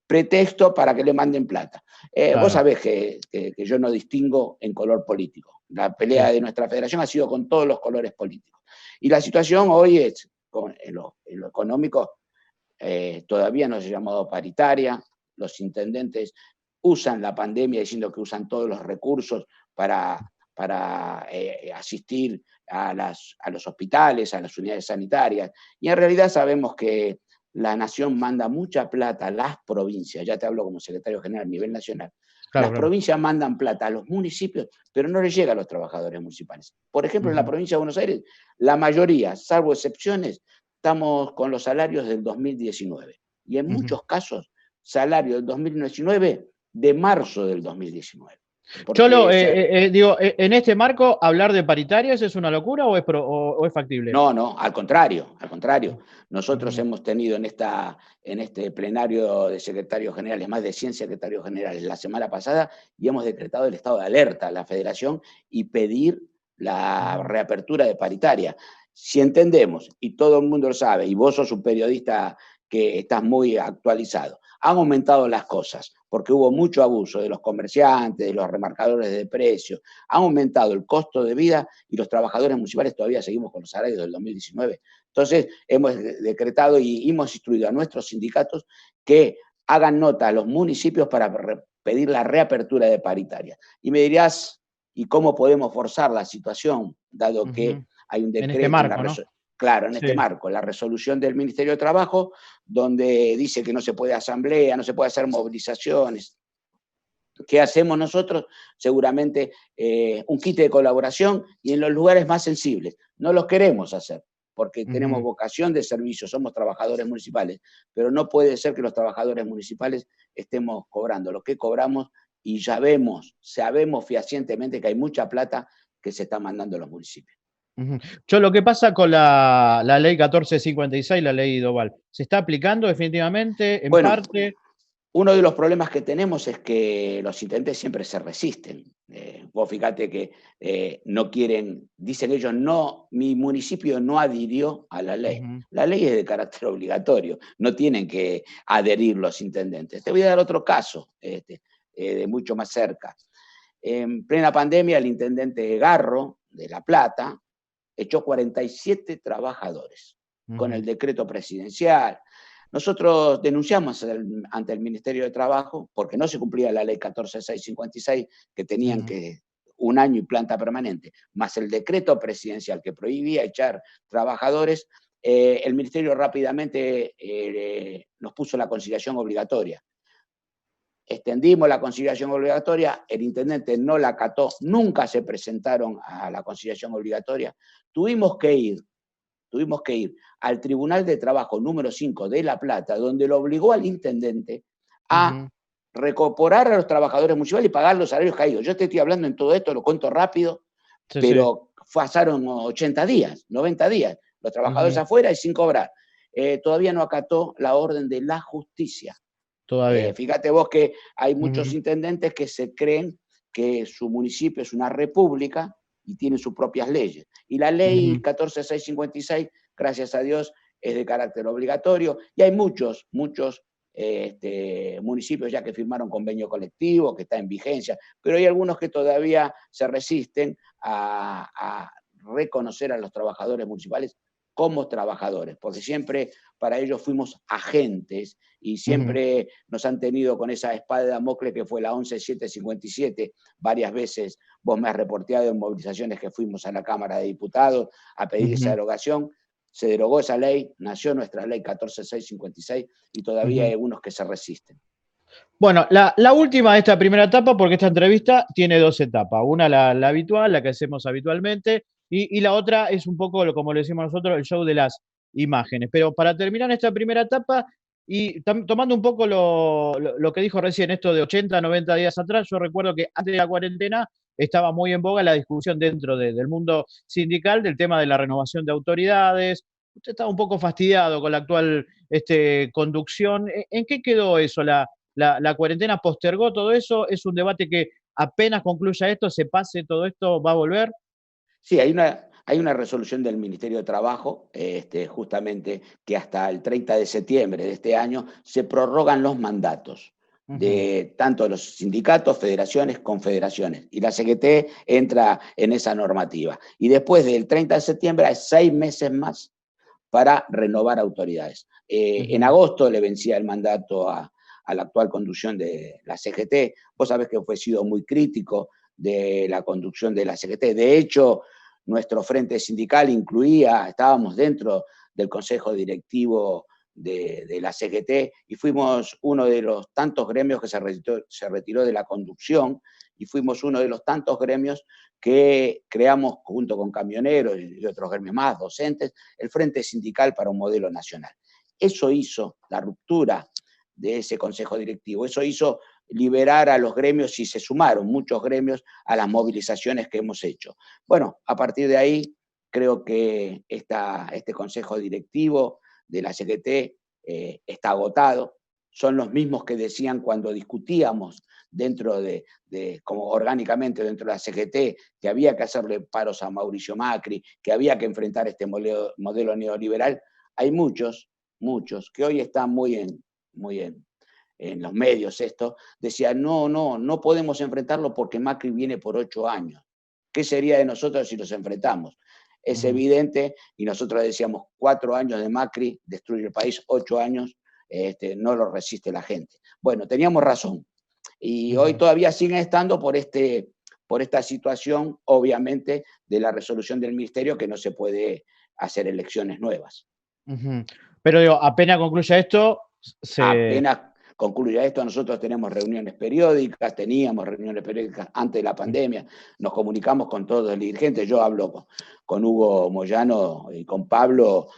pretexto para que le manden plata. Claro. Vos sabés que yo no distingo en color político. La pelea de nuestra federación ha sido con todos los colores políticos. Y la situación hoy es, en lo económico, todavía no se ha llamado paritaria. Los intendentes usan la pandemia diciendo que usan todos los recursos para asistir a los hospitales, a las unidades sanitarias. Y en realidad sabemos que la nación manda mucha plata a las provincias, ya te hablo como secretario general a nivel nacional. Las provincias mandan plata a los municipios, pero no les llega a los trabajadores municipales. Por ejemplo, en la provincia de Buenos Aires, la mayoría, salvo excepciones, estamos con los salarios del 2019. Y en muchos casos, salario del 2019 de marzo del 2019. Cholo, digo, en este marco, ¿hablar de paritarias es una locura o es factible? No, al contrario. Nosotros hemos tenido en este plenario de secretarios generales, más de 100 secretarios generales la semana pasada, y hemos decretado el estado de alerta a la federación y pedir la reapertura de paritaria. Si entendemos, y todo el mundo lo sabe, y vos sos un periodista que estás muy actualizado, han aumentado las cosas, porque hubo mucho abuso de los comerciantes, de los remarcadores de precios, han aumentado el costo de vida y los trabajadores municipales todavía seguimos con los salarios del 2019. Entonces, hemos decretado y hemos instruido a nuestros sindicatos que hagan nota a los municipios para pedir la reapertura de paritaria. Y me dirás, ¿y cómo podemos forzar la situación, dado que hay un decreto? En este marco, ¿no? Claro, en este marco, la resolución del Ministerio de Trabajo, donde dice que no se puede asamblea, no se puede hacer movilizaciones. ¿Qué hacemos nosotros? Seguramente un kit de colaboración y en los lugares más sensibles. No los queremos hacer, porque tenemos vocación de servicio, somos trabajadores municipales, pero no puede ser que los trabajadores municipales estemos cobrando lo que cobramos y ya sabemos fehacientemente que hay mucha plata que se está mandando a los municipios. Yo, lo que pasa con la ley 1456, la ley Doval, ¿se está aplicando definitivamente en parte? Uno de los problemas que tenemos es que los intendentes siempre se resisten. Vos fíjate que no quieren, dicen ellos, no, mi municipio no adhirió a la ley. La ley es de carácter obligatorio, no tienen que adherir los intendentes. Te voy a dar otro caso, de mucho más cerca. En plena pandemia, el intendente Garro, de La Plata, echó 47 trabajadores con el decreto presidencial. Nosotros denunciamos ante el Ministerio de Trabajo porque no se cumplía la ley 14656, que tenían que 1 año y planta permanente, más el decreto presidencial que prohibía echar trabajadores. El Ministerio rápidamente nos puso la conciliación obligatoria. Extendimos la conciliación obligatoria, el intendente no la acató, nunca se presentaron a la conciliación obligatoria. Tuvimos que ir al Tribunal de Trabajo número 5 de La Plata, donde lo obligó al intendente a recuperar a los trabajadores municipales y pagar los salarios caídos. Yo te estoy hablando en todo esto, lo cuento rápido, pero pasaron 80 días, 90 días, los trabajadores afuera y sin cobrar. Todavía no acató la orden de la justicia. Fíjate vos que hay muchos intendentes que se creen que su municipio es una república y tiene sus propias leyes. Y la ley 14656, gracias a Dios, es de carácter obligatorio y hay muchos municipios ya que firmaron convenio colectivo, que está en vigencia, pero hay algunos que todavía se resisten a reconocer a los trabajadores municipales como trabajadores, porque siempre para ellos fuimos agentes y siempre nos han tenido con esa espada de Damocles que fue la 11757. Varias veces vos me has reporteado en movilizaciones que fuimos a la Cámara de Diputados a pedir esa derogación. Se derogó esa ley, nació nuestra ley 14656 y todavía hay algunos que se resisten. Bueno, la última de esta primera etapa, porque esta entrevista tiene 2 etapas. Una la habitual, la que hacemos habitualmente, y la otra es un poco, como le decimos nosotros, el show de las imágenes. Pero para terminar esta primera etapa, y tomando un poco lo que dijo recién, esto de 80, 90 días atrás, yo recuerdo que antes de la cuarentena estaba muy en boga la discusión dentro del mundo sindical del tema de la renovación de autoridades. Usted estaba un poco fastidiado con la actual conducción. ¿En qué quedó eso? ¿La cuarentena postergó todo eso? ¿Es un debate que apenas concluya esto, se pase todo esto, va a volver? Sí, hay una resolución del Ministerio de Trabajo, justamente, que hasta el 30 de septiembre de este año se prorrogan los mandatos de tanto los sindicatos, federaciones, confederaciones. Y la CGT entra en esa normativa. Y después del 30 de septiembre hay 6 meses más para renovar autoridades. En agosto le vencía el mandato a la actual conducción de la CGT. Vos sabés que fue sido muy crítico de la conducción de la CGT. De hecho, nuestro frente sindical estábamos dentro del consejo directivo de la CGT y fuimos uno de los tantos gremios que se retiró de la conducción y fuimos uno de los tantos gremios que creamos junto con camioneros y otros gremios más, docentes, el Frente Sindical para un Modelo Nacional. Eso hizo la ruptura de ese consejo directivo, eso hizo liberar a los gremios y se sumaron muchos gremios a las movilizaciones que hemos hecho. Bueno, a partir de ahí creo que este consejo directivo de la CGT está agotado. Son los mismos que decían cuando discutíamos como orgánicamente dentro de la CGT, que había que hacerle paros a Mauricio Macri, que había que enfrentar este modelo neoliberal. Hay muchos que hoy están muy en los medios decían, no podemos enfrentarlo porque Macri viene por 8 años. ¿Qué sería de nosotros si los enfrentamos? Es evidente, y nosotros decíamos, 4 años de Macri destruye el país, 8 años no lo resiste la gente. Bueno, teníamos razón. Y hoy todavía siguen estando por esta situación, obviamente, de la resolución del ministerio que no se puede hacer elecciones nuevas. Pero digo, apenas concluya esto, Apenas concluya esto, nosotros teníamos reuniones periódicas antes de la pandemia, nos comunicamos con todos los dirigentes, yo hablo con Hugo Moyano y con Pablo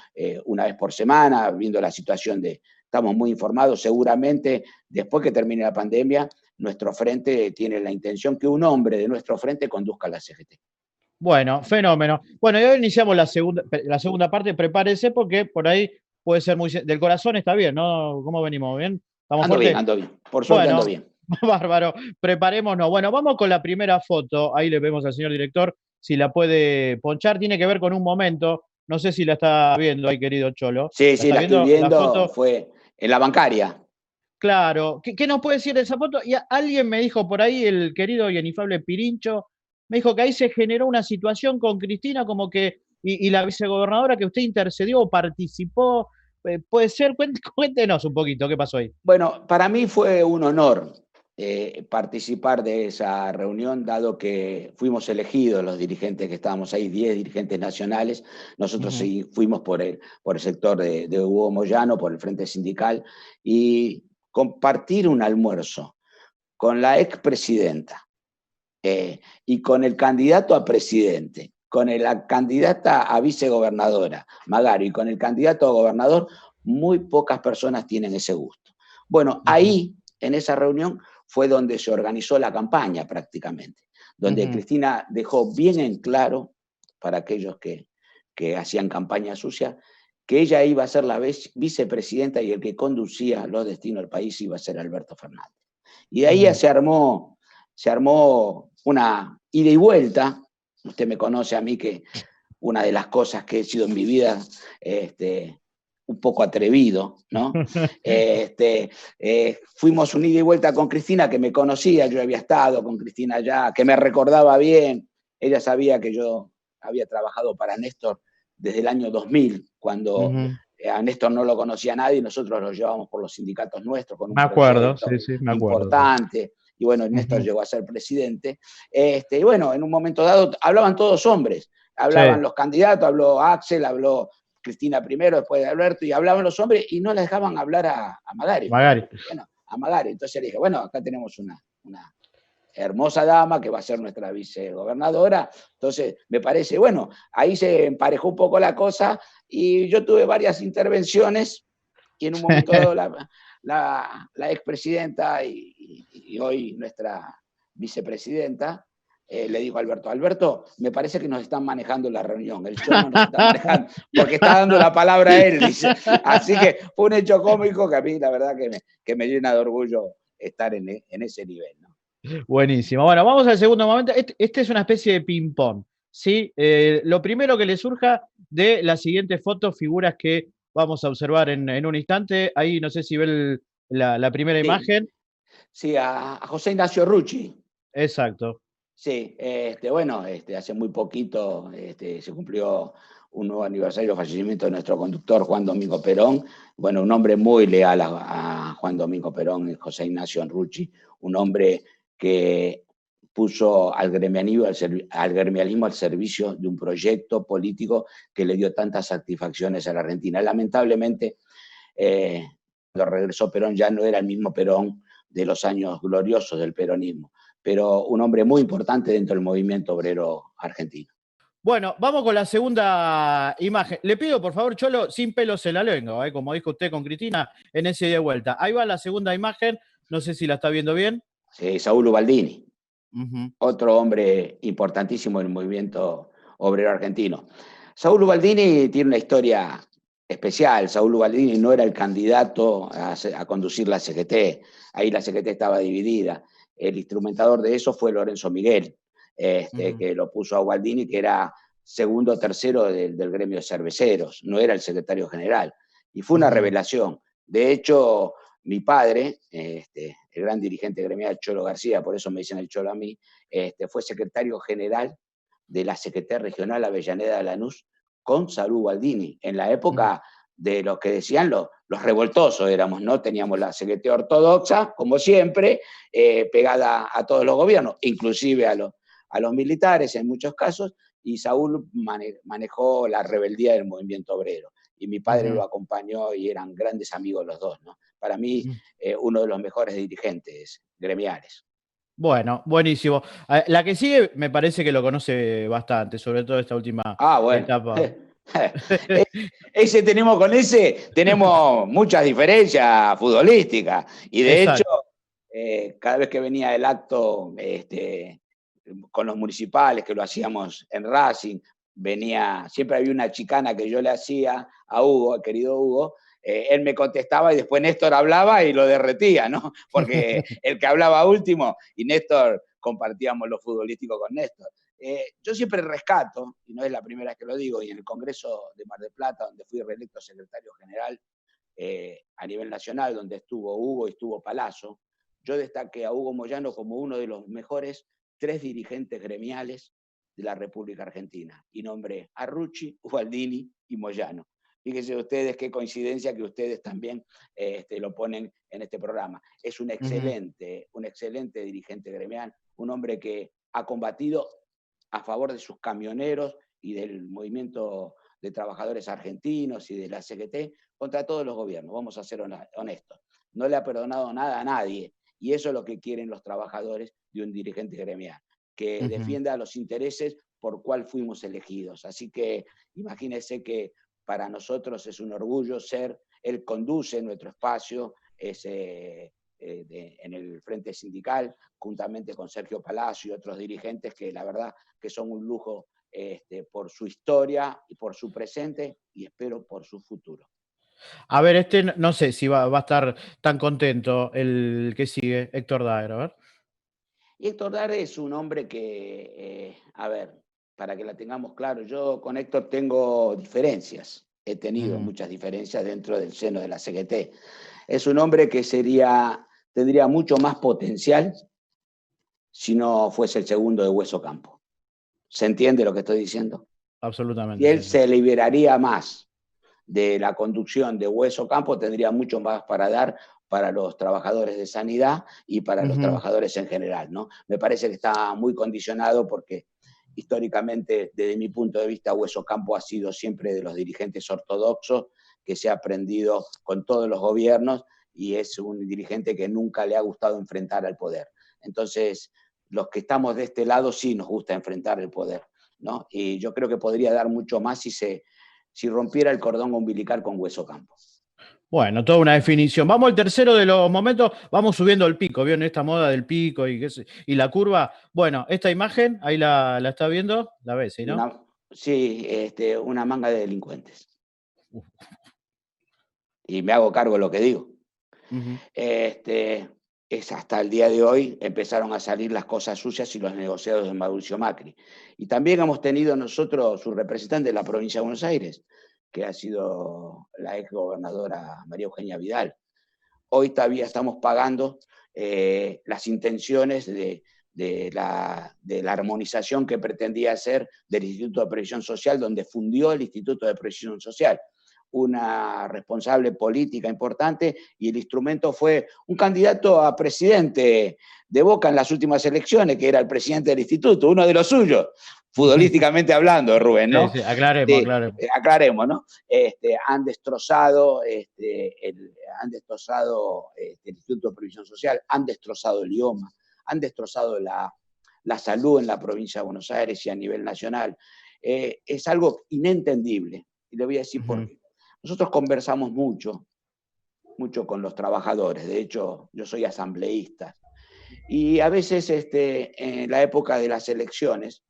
una vez por semana, viendo la situación estamos muy informados, seguramente después que termine la pandemia, nuestro frente tiene la intención que un hombre de nuestro frente conduzca a la CGT. Bueno, fenómeno. Bueno, y hoy iniciamos la segunda parte, prepárese porque por ahí puede ser muy... Del corazón está bien, ¿no? ¿Cómo venimos? ¿Bien? Ando bien. Por suerte ando bien. Bárbaro. Preparémonos. Bueno, vamos con la primera foto. Ahí le vemos al señor director, si la puede ponchar. Tiene que ver con un momento. No sé si la está viendo ahí, querido Cholo. Sí, la estoy viendo. Fue en la bancaria. Claro. ¿Qué nos puede decir de esa foto? Y alguien me dijo por ahí, el querido y inefable Pirincho, me dijo que ahí se generó una situación con Cristina como que, y la vicegobernadora, que usted intercedió o participó. ¿Puede ser? Cuéntenos un poquito qué pasó ahí. Bueno, para mí fue un honor participar de esa reunión, dado que fuimos elegidos los dirigentes que estábamos ahí, 10 dirigentes nacionales. Nosotros sí fuimos por el sector de Hugo Moyano, por el Frente Sindical, y compartir un almuerzo con la expresidenta y con el candidato a presidente, con la candidata a vicegobernadora, Magaro, y con el candidato a gobernador, muy pocas personas tienen ese gusto. Bueno, ahí, en esa reunión, fue donde se organizó la campaña prácticamente, donde Cristina dejó bien en claro, para aquellos que hacían campaña sucia, que ella iba a ser la vicepresidenta y el que conducía los destinos del país iba a ser Alberto Fernández. Y de ahí se armó una ida y vuelta. Usted me conoce a mí que una de las cosas que he sido en mi vida, un poco atrevido, ¿no? Fuimos un ida y vuelta con Cristina, que me conocía, yo había estado con Cristina ya, que me recordaba bien. Ella sabía que yo había trabajado para Néstor desde el año 2000, cuando A Néstor no lo conocía nadie y nosotros lo llevamos por los sindicatos nuestros con un Me acuerdo, proyecto sí, me acuerdo. importante. Y bueno, Néstor llegó a ser presidente. Y bueno, en un momento dado hablaban todos hombres. Hablaban los candidatos, habló Axel, habló Cristina primero, después de Alberto, y hablaban los hombres y no les dejaban hablar a Magari. Bueno, a Magari. Entonces le dije, bueno, acá tenemos una hermosa dama que va a ser nuestra vicegobernadora. Entonces, me parece, bueno, ahí se emparejó un poco la cosa y yo tuve varias intervenciones y en un momento dado la expresidenta y hoy nuestra vicepresidenta le dijo a Alberto, me parece que nos están manejando la reunión, el show no nos está manejando, porque está dando la palabra a él, dice. Así que fue un hecho cómico que a mí la verdad que me llena de orgullo estar en ese nivel, ¿no? Buenísimo. Bueno, vamos al segundo momento. Este es una especie de ping-pong, ¿sí? Lo primero que le surja de las siguientes fotos, figuras que vamos a observar en un instante. Ahí no sé si ve la primera imagen. Sí, a José Ignacio Rucci. Exacto. Sí, bueno, hace muy poquito se cumplió un nuevo aniversario del fallecimiento de nuestro conductor Juan Domingo Perón. Bueno, un hombre muy leal a Juan Domingo Perón, José Ignacio Rucci, un hombre que puso al gremialismo al servicio de un proyecto político que le dio tantas satisfacciones a la Argentina. Lamentablemente, cuando regresó Perón ya no era el mismo Perón de los años gloriosos del peronismo, pero un hombre muy importante dentro del movimiento obrero argentino. Bueno, vamos con la segunda imagen. Le pido, por favor, Cholo, sin pelos en la lengua, como dijo usted con Cristina, en ese de vuelta. Ahí va la segunda imagen, no sé si la está viendo bien. Sí, Saúl Ubaldini, otro hombre importantísimo del movimiento obrero argentino. Saúl Ubaldini tiene una historia especial. Saúl Ubaldini no era el candidato a conducir la CGT, ahí la CGT estaba dividida. El instrumentador de eso fue Lorenzo Miguel, que lo puso a Ubaldini, que era segundo o tercero del gremio de cerveceros, no era el secretario general. Y fue una revelación. De hecho, mi padre, el gran dirigente gremial Cholo García, por eso me dicen el Cholo a mí, fue secretario general de la CGT regional Avellaneda de Lanús con Saúl Ubaldini, en la época de lo que decían los revoltosos éramos, ¿no? Teníamos la CGT ortodoxa, como siempre, pegada a todos los gobiernos, inclusive a los militares en muchos casos, y Saúl manejó la rebeldía del movimiento obrero. Y mi padre lo acompañó y eran grandes amigos los dos, ¿no? Para mí, uno de los mejores dirigentes gremiales. Bueno, buenísimo. La que sigue me parece que lo conoce bastante, sobre todo esta última etapa. Con ese tenemos muchas diferencias futbolísticas. Y de hecho, cada vez que venía el acto con los municipales, que lo hacíamos en Racing, siempre había una chicana que yo le hacía a Hugo, al querido Hugo, él me contestaba y después Néstor hablaba y lo derretía, ¿no? Porque el que hablaba último y Néstor compartíamos lo futbolístico con Néstor. Yo siempre rescato, y no es la primera vez que lo digo, y en el Congreso de Mar del Plata, donde fui reelecto secretario general a nivel nacional, donde estuvo Hugo y estuvo Palazzo, yo destaqué a Hugo Moyano como uno de los mejores 3 dirigentes gremiales de la República Argentina, y nombré a Rucci, Ubaldini y Moyano. Fíjense ustedes qué coincidencia que ustedes también lo ponen en este programa. Es un excelente dirigente gremial, un hombre que ha combatido a favor de sus camioneros y del movimiento de trabajadores argentinos y de la CGT contra todos los gobiernos, vamos a ser honestos. No le ha perdonado nada a nadie, y eso es lo que quieren los trabajadores de un dirigente gremial, que defienda los intereses por cual fuimos elegidos. Así que imagínense que para nosotros es un orgullo él conduce nuestro espacio en el Frente Sindical, juntamente con Sergio Palacio y otros dirigentes que la verdad que son un lujo por su historia y por su presente y espero por su futuro. A ver, no sé si va a estar tan contento el que sigue, Héctor Daer, a ver. Y Héctor Daer es un hombre que, para que la tengamos claro, yo con Héctor tengo diferencias, he tenido muchas diferencias dentro del seno de la CGT. Es un hombre que tendría mucho más potencial si no fuese el segundo de Hueso Campo. ¿Se entiende lo que estoy diciendo? Absolutamente. Y él se liberaría más de la conducción de Hueso Campo tendría mucho más para dar para los trabajadores de sanidad y para los trabajadores en general, ¿no? Me parece que está muy condicionado porque históricamente, desde mi punto de vista, Hueso Campo ha sido siempre de los dirigentes ortodoxos que se ha aprendido con todos los gobiernos y es un dirigente que nunca le ha gustado enfrentar al poder. Entonces, los que estamos de este lado sí nos gusta enfrentar el poder, ¿no? Y yo creo que podría dar mucho más si rompiera el cordón umbilical con Hueso Campo. Bueno, toda una definición. Vamos al tercero de los momentos, vamos subiendo el pico, ¿vieron esta moda del pico y la curva? Bueno, esta imagen, ahí la está viendo, la ves, ¿sí, no? Sí, una manga de delincuentes. Y me hago cargo de lo que digo. Es hasta el día de hoy empezaron a salir las cosas sucias y los negociados de Mauricio Macri. Y también hemos tenido nosotros su representante de la provincia de Buenos Aires, que ha sido la ex gobernadora María Eugenia Vidal. Hoy todavía estamos pagando las intenciones de la armonización que pretendía hacer del Instituto de Previsión Social, donde fundió el Instituto de Previsión Social. Una responsable política importante, y el instrumento fue un candidato a presidente de Boca en las últimas elecciones, que era el presidente del instituto, uno de los suyos, futbolísticamente hablando, Rubén, ¿no? Sí, aclaremos. Aclaremos, ¿no? Han destrozado el Instituto de Previsión Social, han destrozado el IOMA, han destrozado la salud en la provincia de Buenos Aires y a nivel nacional. Es algo inentendible, y le voy a decir por qué. Nosotros conversamos mucho con los trabajadores, de hecho yo soy asambleísta, y a veces en la época de las elecciones,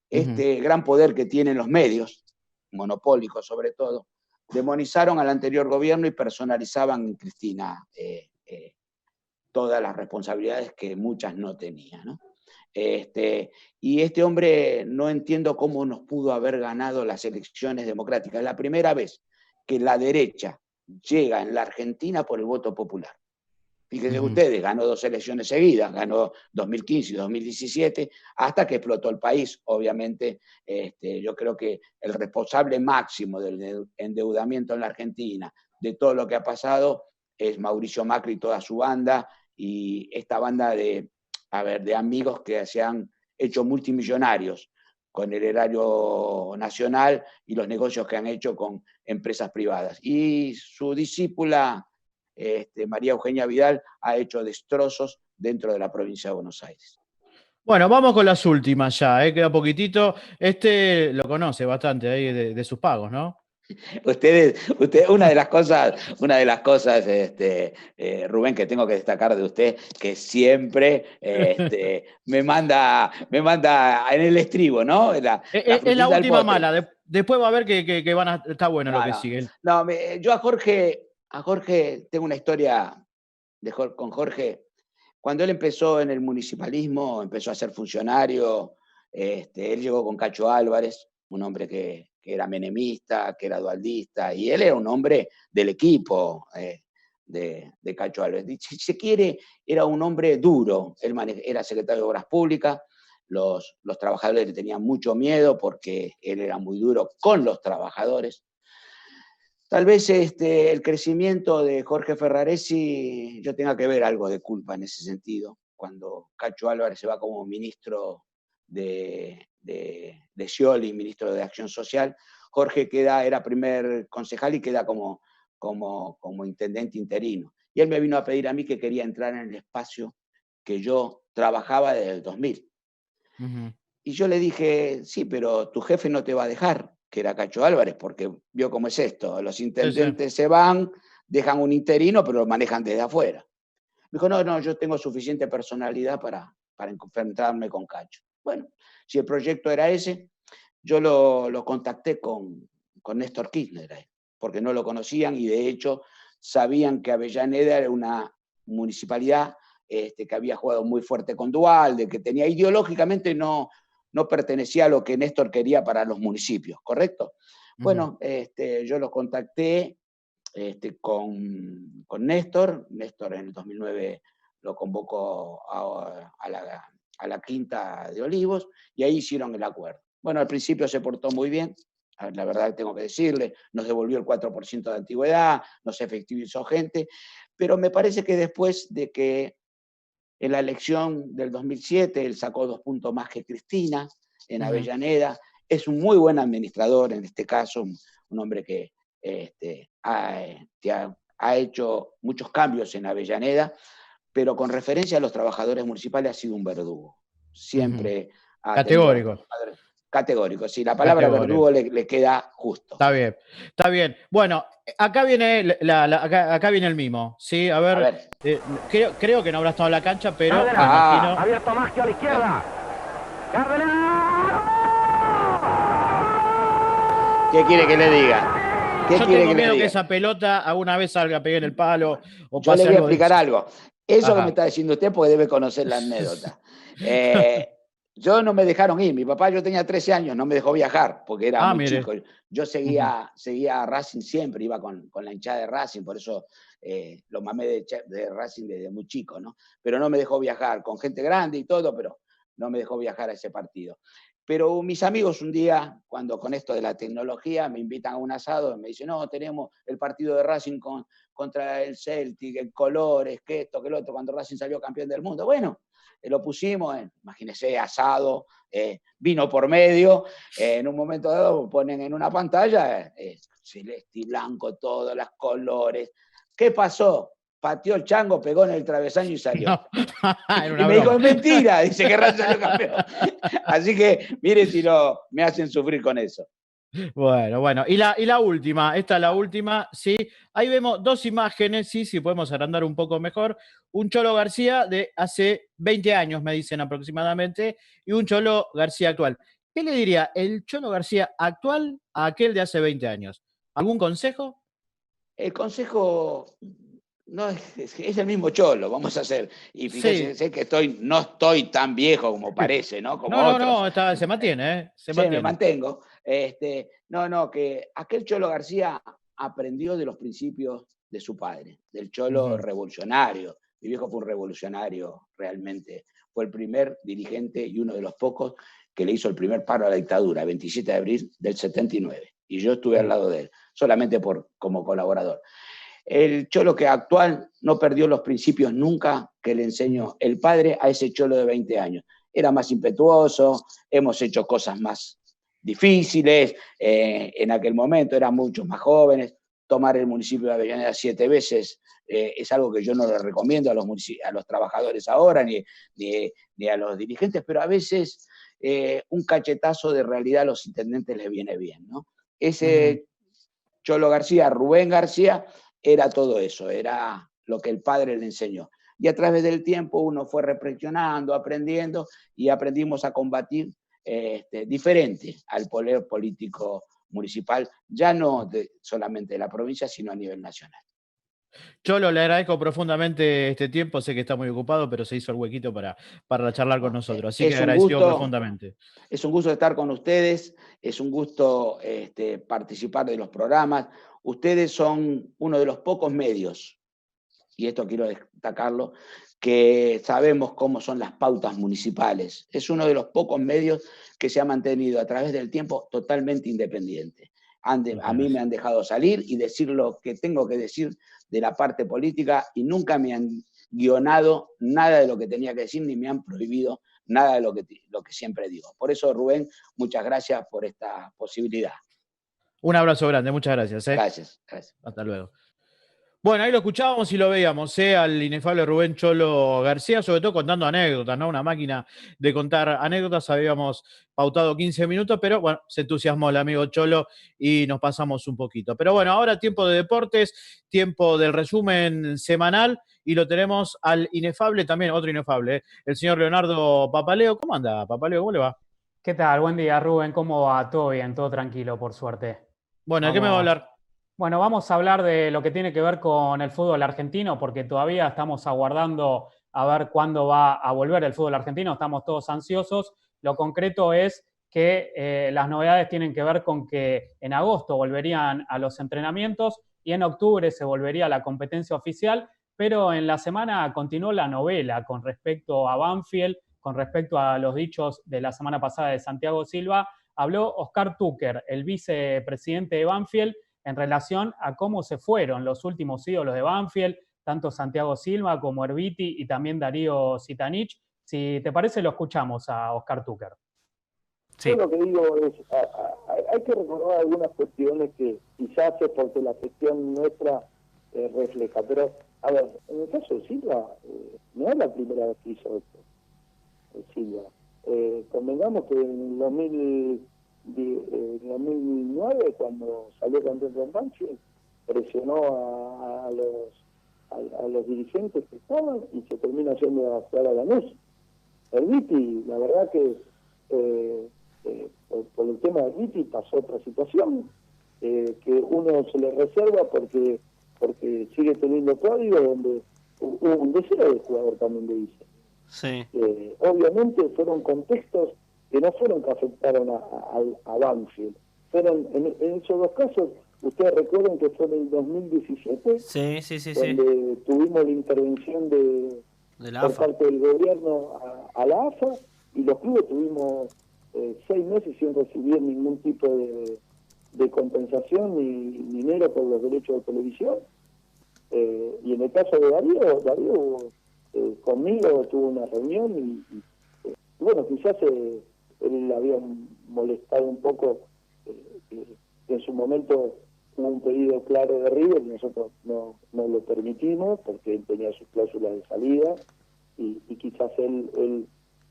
gran poder que tienen los medios, monopólicos sobre todo, demonizaron al anterior gobierno y personalizaban en Cristina todas las responsabilidades que muchas no tenía, ¿no? Y este hombre no entiendo cómo nos pudo haber ganado las elecciones democráticas. Es la primera vez que la derecha llega en la Argentina por el voto popular. Fíjense ustedes, ganó 2 elecciones seguidas, ganó 2015 y 2017, hasta que explotó el país. Obviamente, yo creo que el responsable máximo del endeudamiento en la Argentina, de todo lo que ha pasado, es Mauricio Macri y toda su banda, y esta banda de amigos que se han hecho multimillonarios con el erario nacional y los negocios que han hecho con empresas privadas. Y su discípula, María Eugenia Vidal, ha hecho destrozos dentro de la provincia de Buenos Aires. Bueno, vamos con las últimas ya, queda poquitito. Lo conoce bastante ahí de sus pagos, ¿no? Usted, una de las cosas, Rubén, que tengo que destacar de usted, que siempre me manda en el estribo, ¿no? Es la última mala, después va a ver que van a estar bueno lo que sigue. No, yo a Jorge tengo una historia con Jorge. Cuando él empezó en el municipalismo, empezó a ser funcionario, él llegó con Cacho Álvarez, un hombre que era menemista, que era dualdista, y él era un hombre del equipo de Cacho Álvarez. Si se quiere, era un hombre duro, él era secretario de Obras Públicas, los trabajadores le tenían mucho miedo porque él era muy duro con los trabajadores. Tal vez el crecimiento de Jorge Ferraresi, yo tenga que ver algo de culpa en ese sentido. Cuando Cacho Álvarez se va como ministro de Scioli, ministro de Acción Social, Jorge era primer concejal y queda como intendente interino. Y él me vino a pedir a mí que quería entrar en el espacio que yo trabajaba desde el 2000. Y yo le dije, sí, pero tu jefe no te va a dejar, que era Cacho Álvarez, porque vio cómo es esto. Los intendentes se van, dejan un interino, pero lo manejan desde afuera. Me dijo, no, yo tengo suficiente personalidad para enfrentarme con Cacho. Bueno, si el proyecto era ese, yo lo contacté con Néstor Kirchner, porque no lo conocían y de hecho sabían que Avellaneda era una municipalidad que había jugado muy fuerte con Duhalde, que tenía ideológicamente no pertenecía a lo que Néstor quería para los municipios, ¿correcto? Bueno, yo lo contacté con Néstor. Néstor en el 2009 lo convocó a la Quinta de Olivos y ahí hicieron el acuerdo. Bueno, al principio se portó muy bien, la verdad tengo que decirle, nos devolvió el 4% de antigüedad, nos efectivizó gente, pero me parece que después de que en la elección del 2007 él sacó 2 puntos más que Cristina en Avellaneda, es un muy buen administrador en este caso, un hombre que ha hecho muchos cambios en Avellaneda, pero con referencia a los trabajadores municipales ha sido un verdugo. Siempre ha categórico. Categórico, sí, la palabra verdugo le queda justo. Está bien, está bien. Bueno, acá viene acá viene el mimo, ¿sí? A ver. Creo que no habrá estado en la cancha, pero me imagino... Abierto Maggio a la izquierda. ¿Qué quiere que le diga? Yo tengo miedo que esa pelota alguna vez salga, pegue en el palo o pase algo. Yo le voy a explicar algo. Eso que me está diciendo usted, porque debe conocer la anécdota. Yo no me dejaron ir. Mi papá, yo tenía 13 años, no me dejó viajar porque era muy chico. Yo seguía a Racing siempre, iba con la hinchada de Racing, por eso lo mamé de Racing desde muy chico, ¿no? Pero no me dejó viajar, con gente grande y todo, pero no me dejó viajar a ese partido. Pero mis amigos un día, cuando con esto de la tecnología, me invitan a un asado, me dicen, no, tenemos el partido de Racing contra el Celtic, en colores, que esto, que lo otro, cuando Racing salió campeón del mundo. Bueno, lo pusimos, imagínense, asado, vino por medio, en un momento dado ponen en una pantalla, celeste y blanco, todos los colores. ¿Qué pasó? Pateó el chango, pegó en el travesaño y salió. No. Y me dijo, es mentira, dice que Racing salió campeón. Así que, mire si me hacen sufrir con eso. Bueno. Y la última, esta es la última, sí. Ahí vemos 2 imágenes, sí, si podemos agrandar un poco mejor. Un Cholo García de hace 20 años, me dicen aproximadamente, y un Cholo García actual. ¿Qué le diría el Cholo García actual a aquel de hace 20 años? ¿Algún consejo? El consejo... No, es el mismo Cholo, vamos a hacer. Y fíjense, sé que no estoy tan viejo como parece, ¿no? Como otros. Se mantiene, ¿eh? Sí, me mantengo. Que aquel Cholo García aprendió de los principios de su padre, del Cholo revolucionario. Mi viejo fue un revolucionario realmente. Fue el primer dirigente y uno de los pocos que le hizo el primer paro a la dictadura, 27 de abril del 79. Y yo estuve al lado de él, solamente como colaborador. El Cholo que actual no perdió los principios nunca que le enseñó el padre a ese Cholo de 20 años. Era más impetuoso, hemos hecho cosas más difíciles, en aquel momento eran muchos más jóvenes. Tomar el municipio de Avellaneda 7 veces es algo que yo no le recomiendo a los trabajadores ahora, ni a los dirigentes, pero a veces un cachetazo de realidad a los intendentes les viene bien, ¿no? Ese Cholo García, Rubén García, era todo eso, era lo que el padre le enseñó. Y a través del tiempo uno fue reflexionando, aprendiendo, y aprendimos a combatir diferente al poder político municipal, ya no solamente de la provincia, sino a nivel nacional. Cholo, le agradezco profundamente este tiempo, sé que está muy ocupado, pero se hizo el huequito para charlar con nosotros, así que agradecido profundamente. Es un gusto estar con ustedes, es un gusto participar de los programas. Ustedes son uno de los pocos medios, y esto quiero destacarlo, que sabemos cómo son las pautas municipales. Es uno de los pocos medios que se ha mantenido a través del tiempo totalmente independiente. A mí me han dejado salir y decir lo que tengo que decir de la parte política y nunca me han guionado nada de lo que tenía que decir ni me han prohibido nada de lo que siempre digo. Por eso, Rubén, muchas gracias por esta posibilidad. Un abrazo grande, muchas gracias. Gracias. Hasta luego. Bueno, ahí lo escuchábamos y lo veíamos, al inefable Rubén Cholo García, sobre todo contando anécdotas, ¿no? Una máquina de contar anécdotas. Habíamos pautado 15 minutos, pero bueno, se entusiasmó el amigo Cholo y nos pasamos un poquito. Pero bueno, ahora tiempo de deportes, tiempo del resumen semanal, y lo tenemos al inefable, también otro inefable, el señor Leonardo Papaleo. ¿Cómo anda, Papaleo? ¿Cómo le va? ¿Qué tal? Buen día, Rubén. ¿Cómo va? Todo bien, todo tranquilo, por suerte. Bueno, ¿de qué me va a hablar? Bueno, vamos a hablar de lo que tiene que ver con el fútbol argentino, porque todavía estamos aguardando a ver cuándo va a volver el fútbol argentino. Estamos todos ansiosos. Lo concreto es que las novedades tienen que ver con que en agosto volverían a los entrenamientos y en octubre se volvería a la competencia oficial, pero en la semana continuó la novela con respecto a Banfield, con respecto a los dichos de la semana pasada de Santiago Silva, habló Oscar Tucker, el vicepresidente de Banfield, en relación a cómo se fueron los últimos ídolos de Banfield, tanto Santiago Silva como Erviti y también Darío Zitanich. Si te parece, lo escuchamos a Oscar Tucker. Sí. Yo lo que digo es, hay que recordar algunas cuestiones que quizás es porque la gestión nuestra refleja, pero a ver, en el caso de Silva, no es la primera vez que hizo esto, Silva. Convengamos que en 2009, cuando salió campeón con Banfield, presionó a los dirigentes que estaban y se termina yendo a jugar a Lanús. El Viti, la verdad que por el tema del Viti pasó otra situación, que uno se le reserva porque sigue teniendo código, donde hubo un deseo del jugador también de Villa. Sí. Obviamente fueron contextos que no fueron que afectaron a Banfield. Fueron, en esos dos casos, ustedes recuerdan que fue en el 2017, donde tuvimos la intervención por parte del gobierno a la AFA, y los clubes tuvimos 6 meses sin recibir ningún tipo de compensación ni dinero por los derechos de televisión. Y en el caso de Darío conmigo tuvo una reunión y bueno, quizás él le había molestado un poco que en su momento hubo un pedido claro de River y nosotros no lo permitimos porque él tenía sus cláusulas de salida y quizás él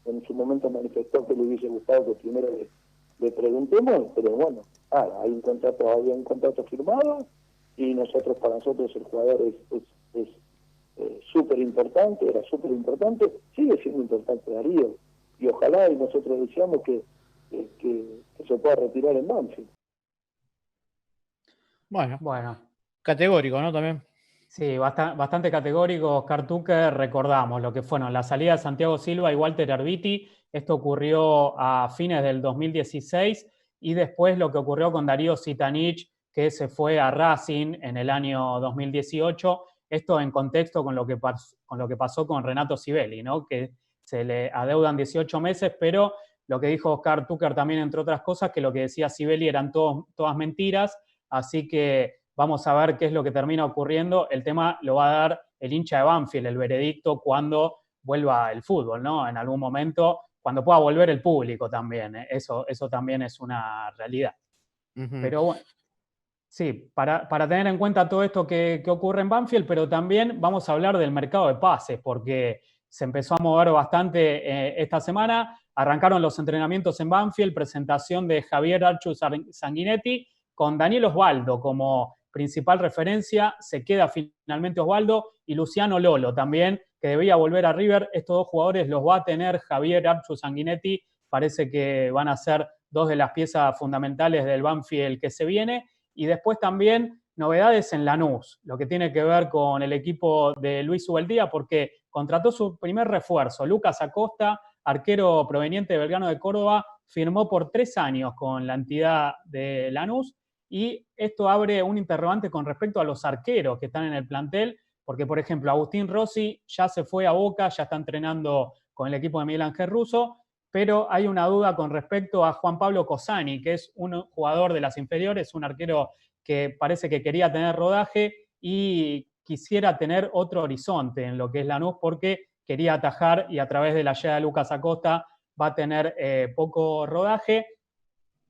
en su momento manifestó que le hubiese gustado que primero le preguntemos, pero bueno, había un contrato firmado y para nosotros el jugador es súper importante, era súper importante, sigue siendo importante Darío, y ojalá y nosotros deseamos que se pueda retirar en Banfield. Bueno, categórico, ¿no? También. Sí, bastante categórico. Oscar Tucker, recordamos lo que fueron la salida de Santiago Silva y Walter Erviti. Esto ocurrió a fines del 2016 y después lo que ocurrió con Darío Zitanich, que se fue a Racing en el año 2018. Esto en contexto con lo que pasó con Renato Sibeli, ¿no? Que se le adeudan 18 meses, pero lo que dijo Oscar Tucker también, entre otras cosas, que lo que decía Sibeli eran todas mentiras, así que vamos a ver qué es lo que termina ocurriendo. El tema lo va a dar el hincha de Banfield, el veredicto, cuando vuelva el fútbol, ¿no? En algún momento, cuando pueda volver el público también. Eso también es una realidad. Pero bueno, sí, para tener en cuenta todo esto que ocurre en Banfield, pero también vamos a hablar del mercado de pases, porque se empezó a mover bastante esta semana. Arrancaron los entrenamientos en Banfield, presentación de Javier Archu Sanguinetti, con Daniel Osvaldo como principal referencia. Se queda finalmente Osvaldo y Luciano Lolo también, que debía volver a River. Estos dos jugadores los va a tener Javier Archu Sanguinetti. Parece que van a ser dos de las piezas fundamentales del Banfield que se viene. Y después también novedades en Lanús, lo que tiene que ver con el equipo de Luis Ubeldía, porque contrató su primer refuerzo, Lucas Acosta, arquero proveniente de Belgrano de Córdoba, firmó por 3 años con la entidad de Lanús. Y esto abre un interrogante con respecto a los arqueros que están en el plantel, porque, por ejemplo, Agustín Rossi ya se fue a Boca, ya está entrenando con el equipo de Miguel Ángel Russo, pero hay una duda con respecto a Juan Pablo Cosani, que es un jugador de las inferiores, un arquero que parece que quería tener rodaje y quisiera tener otro horizonte en lo que es Lanús, porque quería atajar y a través de la llegada de Lucas Acosta va a tener poco rodaje.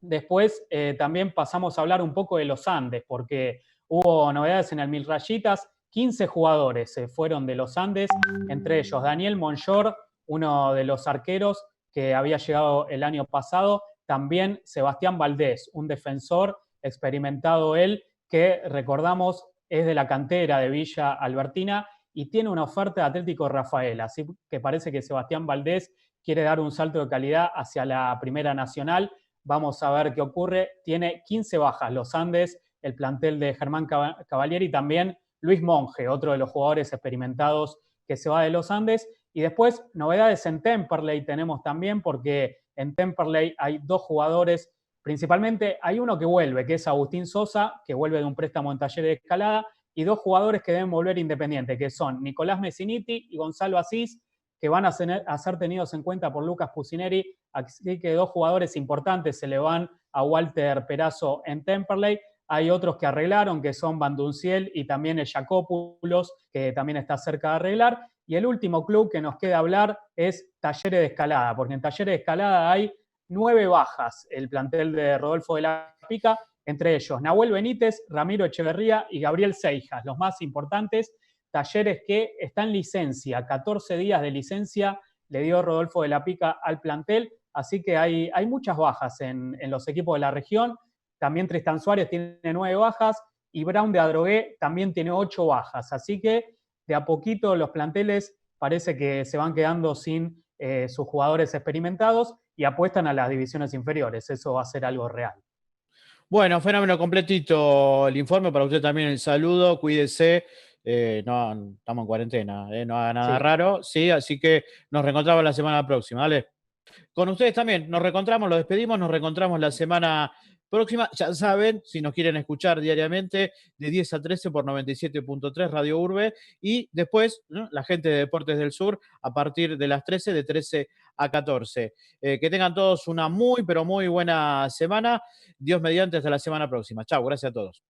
Después también pasamos a hablar un poco de los Andes, porque hubo novedades en el Mil Rayitas. 15 jugadores se fueron de los Andes, entre ellos Daniel Monchor, uno de los arqueros que había llegado el año pasado. También Sebastián Valdés, un defensor experimentado él, que recordamos es de la cantera de Villa Albertina y tiene una oferta de Atlético Rafael. Así que parece que Sebastián Valdés quiere dar un salto de calidad hacia la Primera Nacional. Vamos a ver qué ocurre. Tiene 15 bajas los Andes, el plantel de Germán Cavalieri, y también Luis Monge, otro de los jugadores experimentados que se va de los Andes. Y después, novedades en Temperley tenemos también, porque en Temperley hay 2 jugadores, principalmente hay uno que vuelve, que es Agustín Sosa, que vuelve de un préstamo en Talleres de Escalada, y 2 jugadores que deben volver Independiente, que son Nicolás Messiniti y Gonzalo Asís, que van a ser tenidos en cuenta por Lucas Pusineri Así que 2 jugadores importantes se le van a Walter Perazo en Temperley. Hay otros que arreglaron, que son Bandunciel y también el Jacopoulos, que también está cerca de arreglar. Y el último club que nos queda hablar es Talleres de Escalada, porque en Talleres de Escalada hay 9 bajas, el plantel de Rodolfo de la Pica, entre ellos Nahuel Benítez, Ramiro Echeverría y Gabriel Seijas, los más importantes. Talleres que está en licencia, 14 días de licencia le dio Rodolfo de la Pica al plantel, así que hay muchas bajas en los equipos de la región. También Tristan Suárez tiene 9 bajas y Brown de Adrogué también tiene 8 bajas, así que de a poquito los planteles parece que se van quedando sin sus jugadores experimentados y apuestan a las divisiones inferiores. Eso va a ser algo real. Bueno, fenómeno completito el informe. Para usted también el saludo. Cuídese. No, estamos en cuarentena. No haga nada raro. Sí, así que nos reencontramos la semana próxima. ¿Vale? Con ustedes también. Nos reencontramos, los despedimos. Nos reencontramos la semana próxima. Ya saben, si nos quieren escuchar diariamente, de 10 a 13 por 97.3 Radio Urbe. Y después, ¿no?, la gente de Deportes del Sur, a partir de las 13, de 13 a 14. Que tengan todos una muy, pero muy buena semana. Dios mediante, hasta la semana próxima. Chao, gracias a todos.